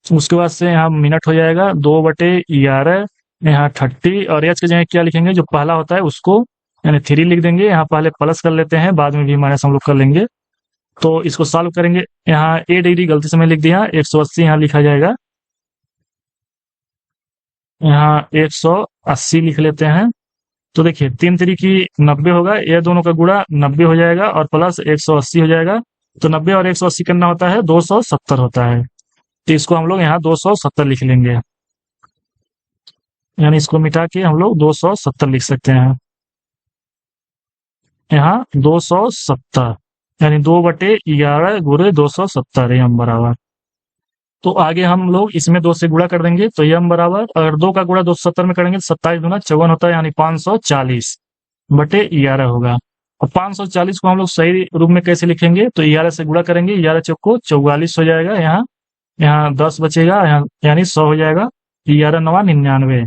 A: उसके बाद से यहाँ मिनट हो जाएगा 2/11, यहाँ 30 और एच के जगह क्या लिखेंगे, जो पहला होता है उसको यानी 3 लिख देंगे। यहाँ पहले प्लस कर लेते हैं, बाद में भी माइनस हम लोग कर लेंगे। तो इसको सॉल्व करेंगे। यहाँ ए डिग्री गलती से मैं लिख दिया, 180 यहाँ लिखा जाएगा, यहाँ 180 लिख लेते हैं। तो देखिए 3 तिरिकी 90 होगा, ये दोनों का गुणा 90 हो जाएगा और प्लस 180 हो जाएगा। तो 90 और 180 करना होता है 270 होता है। तो इसको हम लोग यहाँ 270 लिख लेंगे, यानी इसको मिटा के हम लोग 270 लिख सकते हैं। यहाँ 270 यानी 2/11 गुणे 270 यम बराबर। तो आगे हम लोग इसमें 2 से गुणा कर देंगे, तो यम बराबर अगर 2 का गुणा 270 में करेंगे तो 27 दूना 54 होता है, यानी 540/11 होगा। और 540 को हम लोग सही रूप में कैसे लिखेंगे, तो 11 से गुणा करेंगे, 11 चौको 44 हो जाएगा, यहाँ 10 बचेगा, यहाँ यानी 100 हो जाएगा। 11 9 99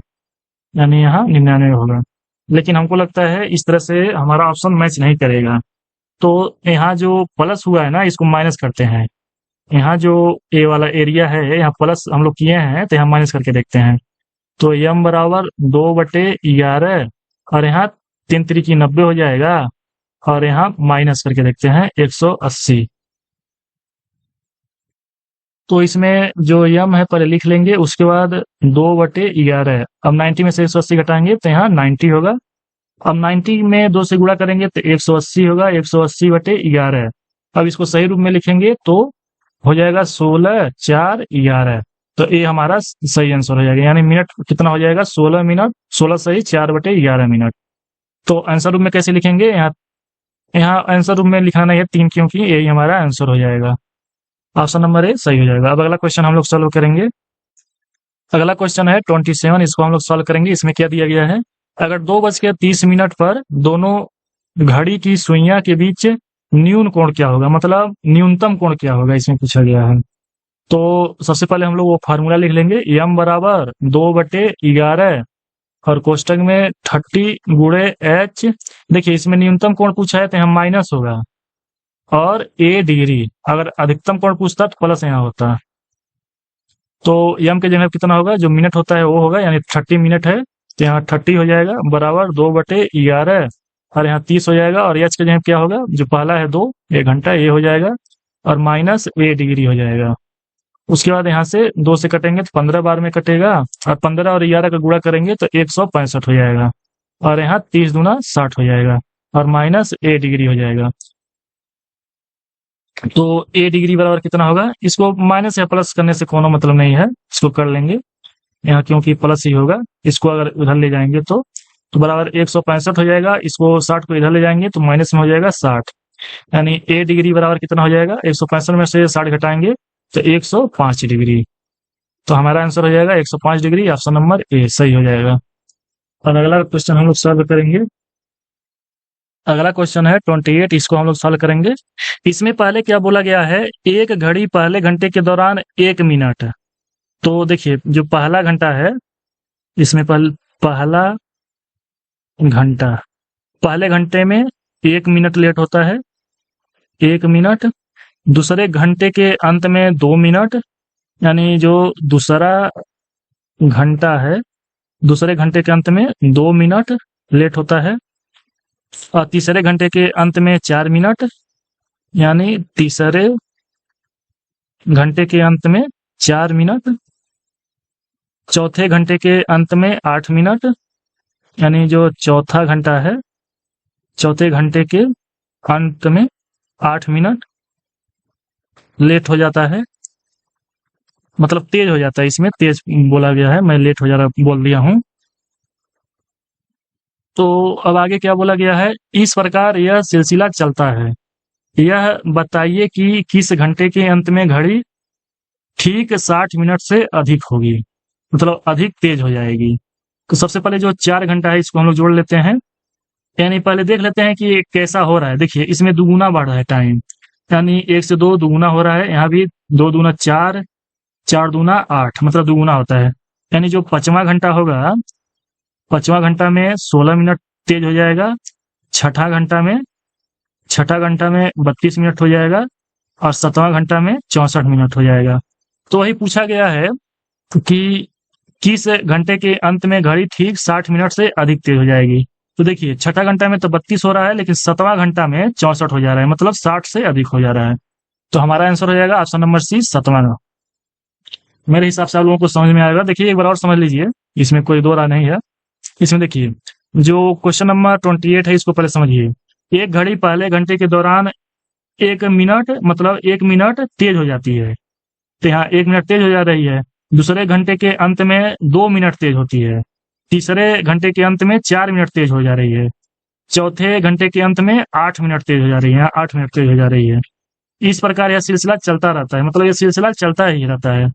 A: यानी यहाँ 99 होगा। लेकिन हमको लगता है इस तरह से हमारा ऑप्शन मैच नहीं करेगा, तो यहाँ जो प्लस हुआ है ना इसको माइनस करते हैं। यहाँ जो ए वाला एरिया है यहाँ प्लस हम लोग किए हैं, तो यहाँ माइनस करके देखते हैं। तो यम बराबर 2/11 और यहाँ 3 तिरिकी 90 हो जाएगा, और यहाँ माइनस करके देखते हैं 180। तो इसमें जो यम है पहले लिख लेंगे, उसके बाद 2/11। अब 90 में से 180 घटाएंगे तो यहाँ 90 होगा। अब 90 में 2 से गुणा करेंगे तो 180 होगा, 180/11। अब इसको सही रूप में लिखेंगे तो हो जाएगा 16 4 11। तो ये हमारा सही आंसर हो जाएगा, यानी मिनट कितना हो जाएगा 16 मिनट, 16 सही 4/11 मिनट। तो आंसर रूप में कैसे लिखेंगे, यहाँ आंसर रूप में लिखना नहीं है 3, क्योंकि यही हमारा आंसर हो जाएगा। ऑप्शन नंबर ए सही हो जाएगा। अब अगला क्वेश्चन हम लोग सॉल्व करेंगे। अगला क्वेश्चन है 27, इसको हम लोग सॉल्व करेंगे। इसमें क्या दिया गया है, अगर 2:30 पर दोनों घड़ी की सुइयां के बीच न्यून कोण क्या होगा, मतलब न्यूनतम कोण क्या होगा, इसमें पूछा गया है। तो सबसे पहले हम लोग वो फार्मूला लिख लेंगे, यम बराबर 2/11 और कोष्टक में 30 गुणे एच। देखिए इसमें न्यूनतम कोण पूछा है तो यहाँ माइनस होगा, और ए डिग्री। अगर अधिकतम कोण पूछता तो प्लस यहाँ होता। तो यम के जगह कितना होगा, जो मिनट होता है वो होगा, यानी 30 मिनट है तो यहाँ 30 हो जाएगा बराबर 2/11 और यहाँ 30 हो जाएगा। और एच के जगह क्या होगा, जो पहला है 2, 1 घंटा, ये हो जाएगा, और माइनस ए डिग्री हो जाएगा। उसके बाद यहाँ से 2 से कटेंगे तो 15 बार में कटेगा, और 15 और 11 का गुणा करेंगे तो 165 हो जाएगा, और यहाँ 30 दूना 60 हो जाएगा, और माइनस ए डिग्री हो जाएगा। तो ए डिग्री बराबर कितना होगा, इसको माइनस या प्लस करने से कोनो मतलब नहीं है, इसको कर लेंगे यहाँ, क्योंकि प्लस ही होगा। इसको अगर उधर ले जाएंगे तो बराबर 165 हो जाएगा। इसको 60 को इधर ले जाएंगे तो माइनस में हो जाएगा 60, यानी ए डिग्री बराबर कितना हो जाएगा, 165 में से 60 घटाएंगे तो 105 डिग्री। तो हमारा आंसर हो जाएगा 105 डिग्री। ऑप्शन नंबर ए सही हो जाएगा। और अगला क्वेश्चन हम लोग सॉल्व करेंगे। अगला क्वेश्चन है 28, इसको हम लोग सॉल्व करेंगे। इसमें पहले क्या बोला गया है, एक घड़ी पहले घंटे के दौरान 1 मिनट। तो देखिए जो पहला घंटा है, इसमें पहला घंटा, पहले घंटे में 1 मिनट लेट होता है, 1 मिनट। दूसरे घंटे के अंत में 2 मिनट, यानी जो दूसरा घंटा है दूसरे घंटे के अंत में 2 मिनट लेट होता है। और तीसरे घंटे के अंत में 4 मिनट, यानी तीसरे घंटे के अंत में 4 मिनट। चौथे घंटे के अंत में 8 मिनट, यानी जो चौथा घंटा है चौथे घंटे के अंत में 8 मिनट लेट हो जाता है, मतलब तेज हो जाता है। इसमें तेज बोला गया है, मैं लेट हो जा रहा बोल दिया हूं। तो अब आगे क्या बोला गया है, इस प्रकार यह सिलसिला चलता है। यह बताइए कि किस घंटे के अंत में घड़ी ठीक 60 मिनट से अधिक होगी, मतलब अधिक तेज हो जाएगी। तो सबसे पहले जो 4 घंटा है इसको हम लोग जोड़ लेते हैं, यानी पहले देख लेते हैं कि कैसा हो रहा है। देखिए इसमें दुगुना बढ़ रहा है टाइम, यानी 1 से 2 दुगुना हो रहा है, यहाँ भी 2 दूना 4, 4 दूना 8, मतलब दुगुना होता है। यानी जो 5वां घंटा होगा, 5वां घंटा में 16 मिनट तेज हो जाएगा, छठा घंटा में 32 मिनट हो जाएगा, और 7वां घंटा में 64 मिनट हो जाएगा। तो वही पूछा गया है कि किस घंटे के अंत में घड़ी ठीक 60 मिनट से अधिक तेज हो जाएगी। तो देखिए छठा घंटा में तो 32 हो रहा है, लेकिन 7वां घंटा में 64 हो जा रहा है, मतलब 60 से अधिक हो जा रहा है। तो हमारा आंसर हो जाएगा ऑप्शन नंबर सी, 7वां। मेरे हिसाब से आप लोगों को समझ में आएगा। देखिए एक बार और समझ लीजिए, इसमें कोई दो राय नहीं है। इसमें देखिए जो क्वेश्चन नंबर 28 है इसको पहले समझिए। एक घड़ी पहले घंटे के दौरान 1 मिनट, मतलब 1 मिनट तेज हो जाती है, तो यहाँ 1 मिनट तेज हो जा रही है। दूसरे घंटे के अंत में 2 मिनट तेज होती है, तीसरे घंटे के अंत में 4 मिनट तेज हो जा रही है, चौथे घंटे के अंत में 8 मिनट तेज हो जा रही है, 8 मिनट तेज हो जा रही है। इस प्रकार यह सिलसिला चलता रहता है, मतलब यह सिलसिला चलता ही रहता है।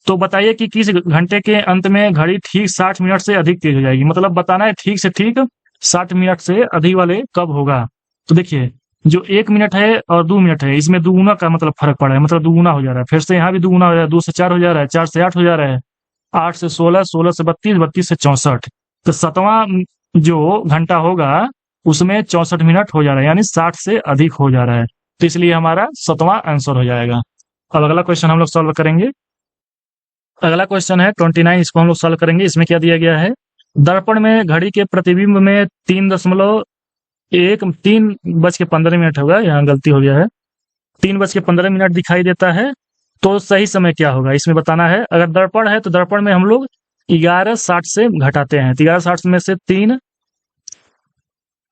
A: तो बताइए कि किस घंटे के अंत में घड़ी ठीक 60 मिनट से अधिक तेज हो जाएगी, मतलब बताना है ठीक से ठीक 60 मिनट से अधिक वाले कब होगा। तो देखिए जो 1 मिनट है और 2 मिनट है, इसमें दुगुना का मतलब फर्क पड़ा है, मतलब दुगुना हो जा रहा है। फिर से यहाँ भी दुगुना हो जा रहा है, 2 से 4 हो जा रहा है, 4 से 8 हो जा रहा है, 8 से 16, 16 से 32, 32 से 64। तो 7वां जो घंटा होगा उसमें 64 मिनट हो जा रहा है, यानी 60 से अधिक हो जा रहा है। तो इसलिए हमारा 7वां आंसर हो जाएगा। अब अगला क्वेश्चन हम लोग सॉल्व करेंगे। अगला क्वेश्चन है 29, इसको हम लोग सॉल्व करेंगे। इसमें क्या दिया गया है, दर्पण में घड़ी के प्रतिबिंब में 3:15 होगा, यहाँ गलती हो गया है, 3:15 दिखाई देता है। तो सही समय क्या होगा इसमें बताना है। अगर दर्पण है तो दर्पण में हम लोग 11:60 से घटाते हैं, तो 11:60 में से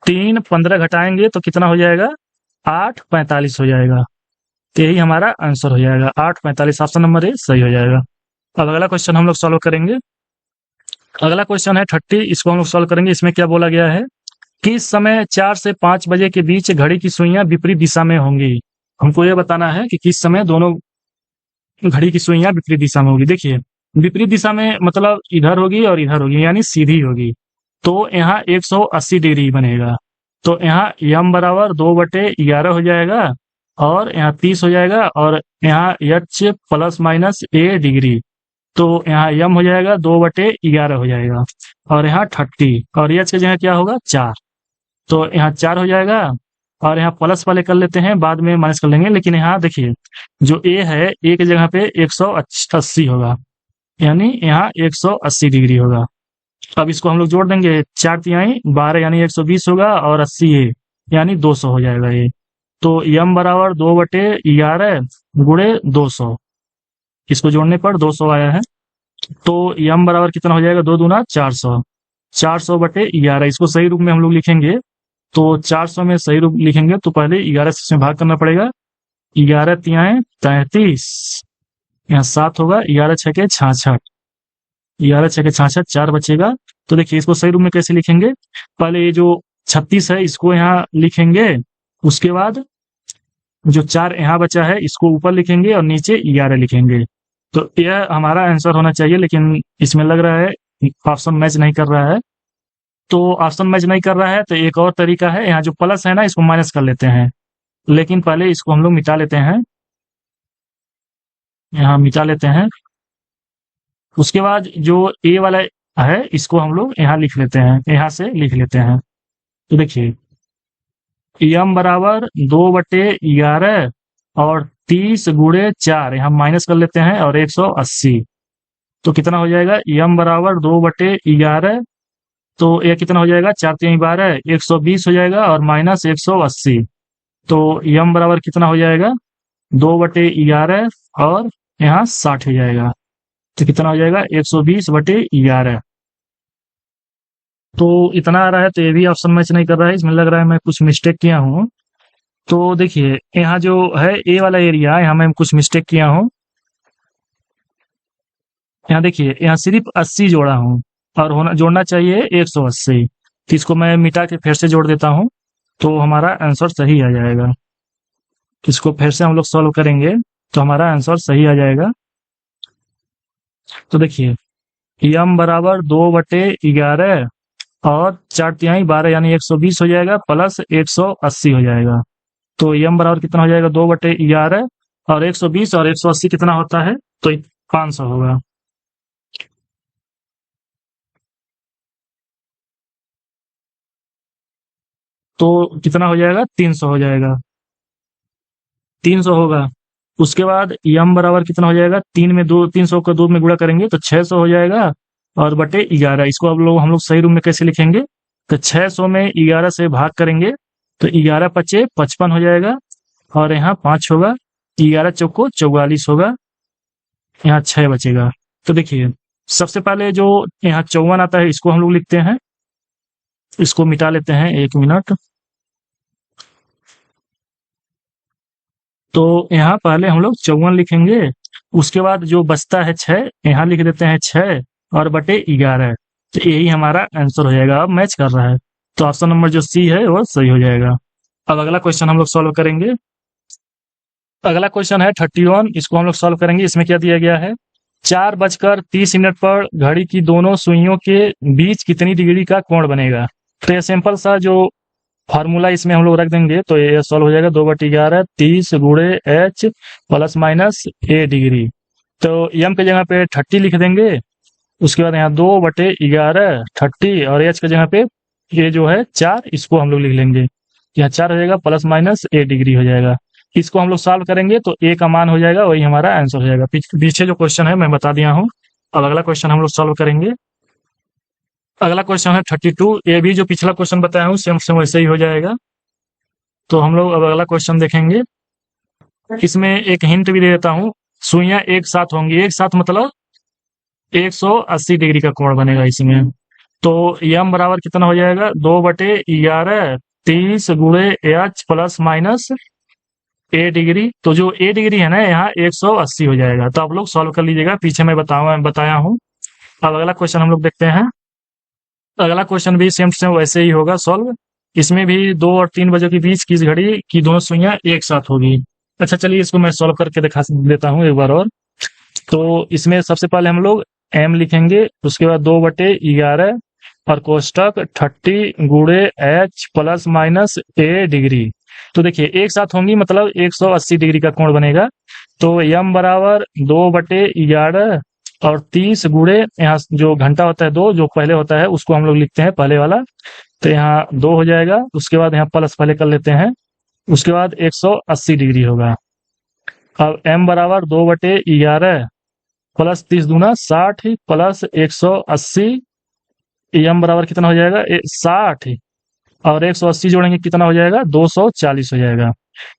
A: 3:15 घटाएंगे तो कितना हो जाएगा, 8:45 हो जाएगा। तो यही हमारा आंसर हो जाएगा, 8:45, ऑप्शन नंबर ए सही हो जाएगा। अब अगला क्वेश्चन हम लोग सॉल्व करेंगे। अगला क्वेश्चन है 30, इसको हम लोग सॉल्व करेंगे। इसमें क्या बोला गया है, किस समय 4 से 5 बजे के बीच घड़ी की सुइयां विपरीत दिशा में होंगी। हमको यह बताना है कि किस समय दोनों घड़ी की सुइयां विपरीत दिशा में होगी। देखिए विपरीत दिशा में मतलब इधर होगी और इधर होगी, यानी सीधी होगी। तो यहाँ 180 डिग्री बनेगा। तो यहाँ यम बराबर 2/11 हो जाएगा, और यहाँ 30 हो जाएगा, और यहाँ एच प्लस माइनस ए डिग्री। तो यहाँ यम हो जाएगा 2/11 हो जाएगा, और यहाँ 30, और एच की जगह क्या होगा 4। तो यहाँ 4 हो जाएगा, और यहाँ प्लस वाले कर लेते हैं, बाद में माइनस कर लेंगे। लेकिन यहाँ देखिए जो ए है, ए की जगह पे 180 होगा, यानी यहाँ 180 डिग्री होगा। अब इसको हम लोग जोड़ देंगे, 4 तिहाई 12 यानी 120 होगा, और 80 ए यानी 200 हो जाएगा ये। तो यम बराबर 2/11 गुणे 200, इसको जोड़ने पर 200 आया है। तो यम बराबर कितना हो जाएगा, 2 दूना 400, 400/11। इसको सही रूप में हम लोग लिखेंगे, तो 400 में सही रूप लिखेंगे तो पहले 11 से इसमें भाग करना पड़ेगा। 11 तिहाई 33, यहाँ 7 होगा, 11 छके 66, 11 छके 66, 4 बचेगा। तो देखिए इसको सही रूप में कैसे लिखेंगे, पहले ये जो 36 है इसको यहाँ लिखेंगे, उसके बाद जो 4 यहाँ बचा है इसको ऊपर लिखेंगे, और नीचे 11 लिखेंगे। तो यह हमारा आंसर होना चाहिए, लेकिन इसमें लग रहा है ऑप्शन मैच नहीं कर रहा है। तो ऑप्शन मैच नहीं कर रहा है तो एक और तरीका है, यहाँ जो प्लस है ना इसको माइनस कर लेते हैं, लेकिन पहले इसको हम लोग मिटा लेते हैं, यहाँ मिटा लेते हैं। उसके बाद जो ए वाला है इसको हम लोग यहाँ लिख लेते हैं, यहाँ से लिख लेते हैं। तो देखिए यम बराबर 2/11 और 30 गुणे 4, यहाँ माइनस कर लेते हैं, और 180। तो कितना हो जाएगा, यम बराबर 2/11, तो यह कितना हो जाएगा, 4 3 12, 120 हो जाएगा, और माइनस 180। तो यम बराबर कितना हो जाएगा, 2/11, और यहाँ 60 हो जाएगा। तो कितना हो जाएगा, 120/11। तो इतना आ रहा है, तो ये भी ऑप्शन मैच नहीं कर रहा है, इसमें लग रहा है मैं कुछ मिस्टेक किया हूँ। तो देखिए यहाँ जो है ए वाला एरिया, यहाँ मैं कुछ मिस्टेक किया हूँ। यहाँ देखिए यहाँ सिर्फ 80 जोड़ा हूँ, और होना जोड़ना चाहिए 180। तो इसको मैं मिटा के फिर से जोड़ देता हूँ, तो हमारा आंसर सही आ जाएगा। इसको फिर से हम लोग सॉल्व करेंगे तो हमारा आंसर सही आ जाएगा। तो देखिए यम बराबर 2/11 और 4 तिहाई 12 यानी 120 हो जाएगा प्लस 180 हो जाएगा। तो यम बराबर कितना हो जाएगा 2/11 और 120 और 180 कितना होता है तो 500 होगा। तो कितना हो जाएगा 300 हो जाएगा, 300 होगा। उसके बाद यम बराबर कितना हो जाएगा 300 को 2 में गुणा करेंगे तो 600 हो जाएगा और बटे 11। इसको हम लोग सही रूप में कैसे लिखेंगे तो 600 में 11 से भाग करेंगे तो 11 पचे 55 हो जाएगा और यहाँ 5 होगा, 11 चौको 44 होगा, यहाँ 6 बचेगा। तो देखिए सबसे पहले जो यहाँ 54 आता है इसको हम लोग लिखते हैं, इसको मिटा लेते हैं 1 मिनट। तो यहाँ पहले हम लोग 54 लिखेंगे, उसके बाद जो बचता है 6 यहाँ लिख देते हैं 6 और बटे 11। तो यही हमारा आंसर हो जाएगा। अब मैच कर रहा है तो ऑप्शन नंबर जो सी है वो सही हो जाएगा। अब अगला क्वेश्चन हम लोग सॉल्व करेंगे। अगला क्वेश्चन है 31, इसको हम लोग सॉल्व करेंगे। इसमें क्या दिया गया है 4:30 पर घड़ी की दोनों सुइयों के बीच कितनी डिग्री का कोण बनेगा। तो ये सिंपल सा जो फार्मूला इसमें हम लोग रख देंगे तो ये सॉल्व हो जाएगा 2/11 30 गुणे h plus minus a degree. तो m की जगह पे 30 लिख देंगे, उसके बाद यहाँ 2/11 30 और h की जगह पे ये जो है 4 इसको हम लोग लिख लेंगे, यहाँ 4 हो जाएगा प्लस माइनस a डिग्री हो जाएगा। इसको हम लोग सॉल्व करेंगे तो a का मान हो जाएगा, वही हमारा आंसर हो जाएगा। पीछे जो क्वेश्चन है मैं बता दिया हूँ। अब अगला क्वेश्चन हम लोग सॉल्व करेंगे। अगला क्वेश्चन है 32, ये भी जो पिछला क्वेश्चन बताया हूँ सेम सेम वैसे ही हो जाएगा। तो हम लोग अब अगला क्वेश्चन देखेंगे। इसमें एक हिंट भी दे देता हूँ, सुइयां एक साथ होंगी, एक साथ मतलब 180 डिग्री का कोण बनेगा इसमें। तो यम बराबर कितना हो जाएगा 2/11 30 गुणे h plus minus a degree. तो जो a डिग्री है ना यहाँ 180 हो जाएगा। तो आप लोग सॉल्व कर लीजिएगा, पीछे मैं बताया हूँ। अब अगला क्वेश्चन हम लोग देखते हैं। अगला क्वेश्चन भी सेम सेम वैसे ही होगा सॉल्व। इसमें भी 2 और 3 बजे के बीच की घड़ी की दोनों सुइयां एक साथ होगी। अच्छा चलिए इसको मैं सॉल्व करके दिखा देता हूँ एक बार और। तो इसमें सबसे पहले हम लोग m लिखेंगे, उसके बाद 2/11 और कोष्टक 30 गुणे h plus minus a degree. तो देखिए एक साथ होंगी मतलब 180 डिग्री का कोण बनेगा। तो m बराबर 2/11 और 30 गुणे यहाँ जो घंटा होता है 2 जो पहले होता है उसको हम लोग लिखते हैं पहले वाला, तो यहाँ 2 हो जाएगा। उसके बाद यहाँ प्लस पहले कर लेते हैं, उसके बाद 180 डिग्री होगा। अब m बराबर 2/11 प्लस 30 दूना 60 प्लस 180, m बराबर कितना हो जाएगा 60 और 180 जोड़ेंगे कितना हो जाएगा 240 हो जाएगा।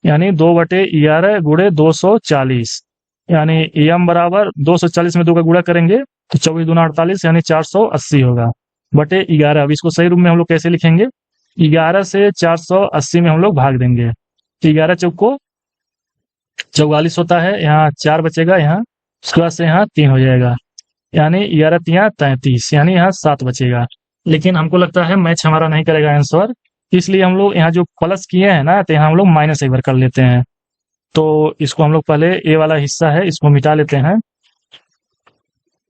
A: यानी 2/11 गुणे 240, यानी m बराबर 240 में 2 का गुणा करेंगे तो 24 दूना 48 यानी 480 होगा बटे 11। अब इसको सही रूप में हम लोग कैसे लिखेंगे 11 से 480 में हम लोग भाग देंगे तो 11 चौको 44 होता है, यहाँ 4 बचेगा, यहाँ उसके बाद से यहाँ 3 हो जाएगा, यानी 11 तिया 33, यानी यहाँ 7 बचेगा। लेकिन हमको लगता है मैच हमारा नहीं करेगा आंसर, इसलिए हम लोग यहाँ जो प्लस किए हैं ना तो यहाँ हम लोग माइनस एक बार कर लेते हैं। तो इसको हम लोग पहले ये वाला हिस्सा है इसको मिटा लेते हैं,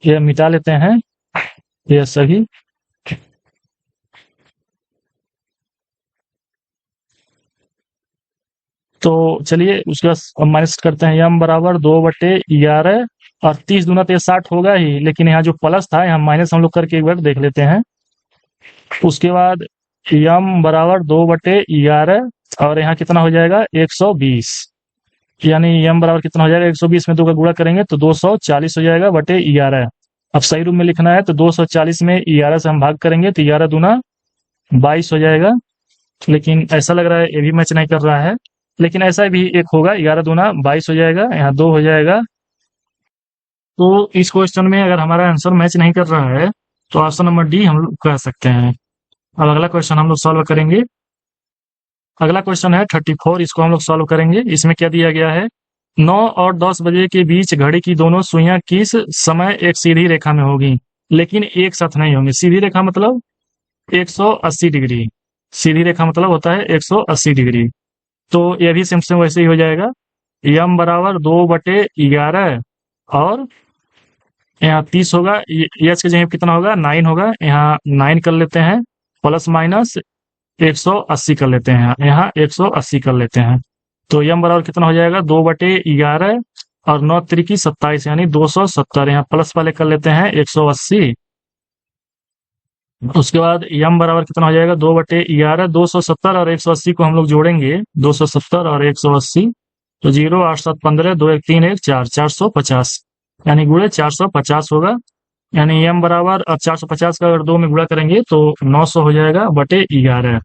A: ये मिटा लेते हैं ये सही। तो चलिए उसके बाद माइनस करते हैं, m बराबर 2/11 और 30 दूना तो 60 होगा ही, लेकिन यहाँ जो प्लस था यहाँ माइनस हम लोग करके एक बार देख लेते हैं। उसके बाद m बराबर 2/11 और यहाँ कितना हो जाएगा 120, यानी m बराबर कितना हो जाएगा 120 में 2 का गुणा करेंगे तो 240 हो जाएगा बटे 11। अब सही रूप में लिखना है तो 240 में 11 से हम भाग करेंगे तो 11 दूना 22 हो जाएगा। लेकिन ऐसा लग रहा है ये भी मैच नहीं कर रहा है, लेकिन ऐसा भी एक होगा 11 दूना 22 हो जाएगा, यहाँ 2 हो जाएगा। तो इस क्वेश्चन में अगर हमारा आंसर मैच नहीं कर रहा है तो ऑप्शन नंबर डी हम लोग कह सकते हैं। अब अगला क्वेश्चन हम लोग सॉल्व करेंगे। अगला क्वेश्चन है 34, इसको हम लोग सॉल्व करेंगे। इसमें क्या दिया गया है 9 और 10 बजे के बीच घड़ी की दोनों सुइयां किस समय एक सीधी रेखा में होगी, लेकिन एक साथ नहीं होंगी। सीधी रेखा मतलब 180 डिग्री, सीधी रेखा मतलब होता है 180 डिग्री। तो ये भी सेम सेम वैसे ही हो जाएगा, m बराबर 2/11 और यहाँ 30 होगा, एच के जगह कितना होगा 9 होगा, यहाँ 9 कर लेते हैं, प्लस माइनस 180 कर लेते हैं, यहाँ 180 कर लेते हैं। तो यम बराबर कितना हो जाएगा 2/11 और 9 त्रिकी 27 यानी 270। यहाँ प्लस वाले कर लेते हैं 180। उसके बाद यम बराबर कितना हो जाएगा 2/11, 270 और 180 को हम लोग जोड़ेंगे, 270 और 180 तो 0 8 7 15 2 1 3 1 4 450 यानी गुणे 450 होगा। यानी यम बराबर 450 का अगर 2 में गुणा करेंगे तो 900 हो जाएगा बटे 11।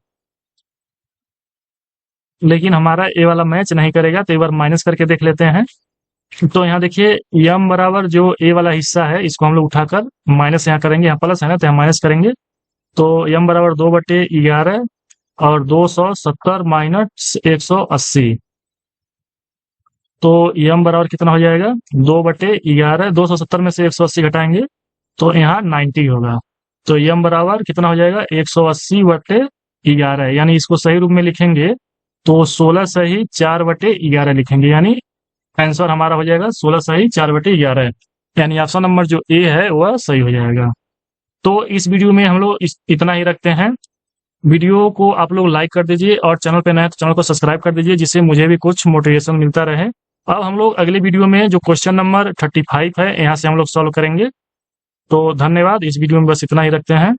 A: लेकिन हमारा ए वाला मैच नहीं करेगा, तो एक बार माइनस करके देख लेते हैं। तो यहाँ देखिए यम बराबर जो ए वाला हिस्सा है इसको हम लोग उठाकर माइनस यहाँ करेंगे, यहाँ प्लस है ना तो यहाँ माइनस करेंगे। तो यम बराबर 2/11 और 270 माइनस 180 तो यम बराबर कितना हो जाएगा 2/11, 270 में से 180 घटाएंगे तो यहाँ 90 होगा। तो यम बराबर कितना हो जाएगा 180/11, यानी इसको सही रूप में लिखेंगे तो 16 सही 4/11 लिखेंगे, यानी आंसर हमारा हो जाएगा 16 सही 4/11, यानी ऑप्शन नंबर जो ए है वह सही हो जाएगा। तो इस वीडियो में हम लोग इतना ही रखते हैं। वीडियो को आप लोग लाइक कर दीजिए और चैनल पे नए हैं तो चैनल को सब्सक्राइब कर दीजिए, जिससे मुझे भी कुछ मोटिवेशन मिलता रहे। अब हम लोग अगले वीडियो में जो क्वेश्चन नंबर 35 है यहाँ से हम लोग सॉल्व करेंगे। तो धन्यवाद, इस वीडियो में बस इतना ही रखते हैं।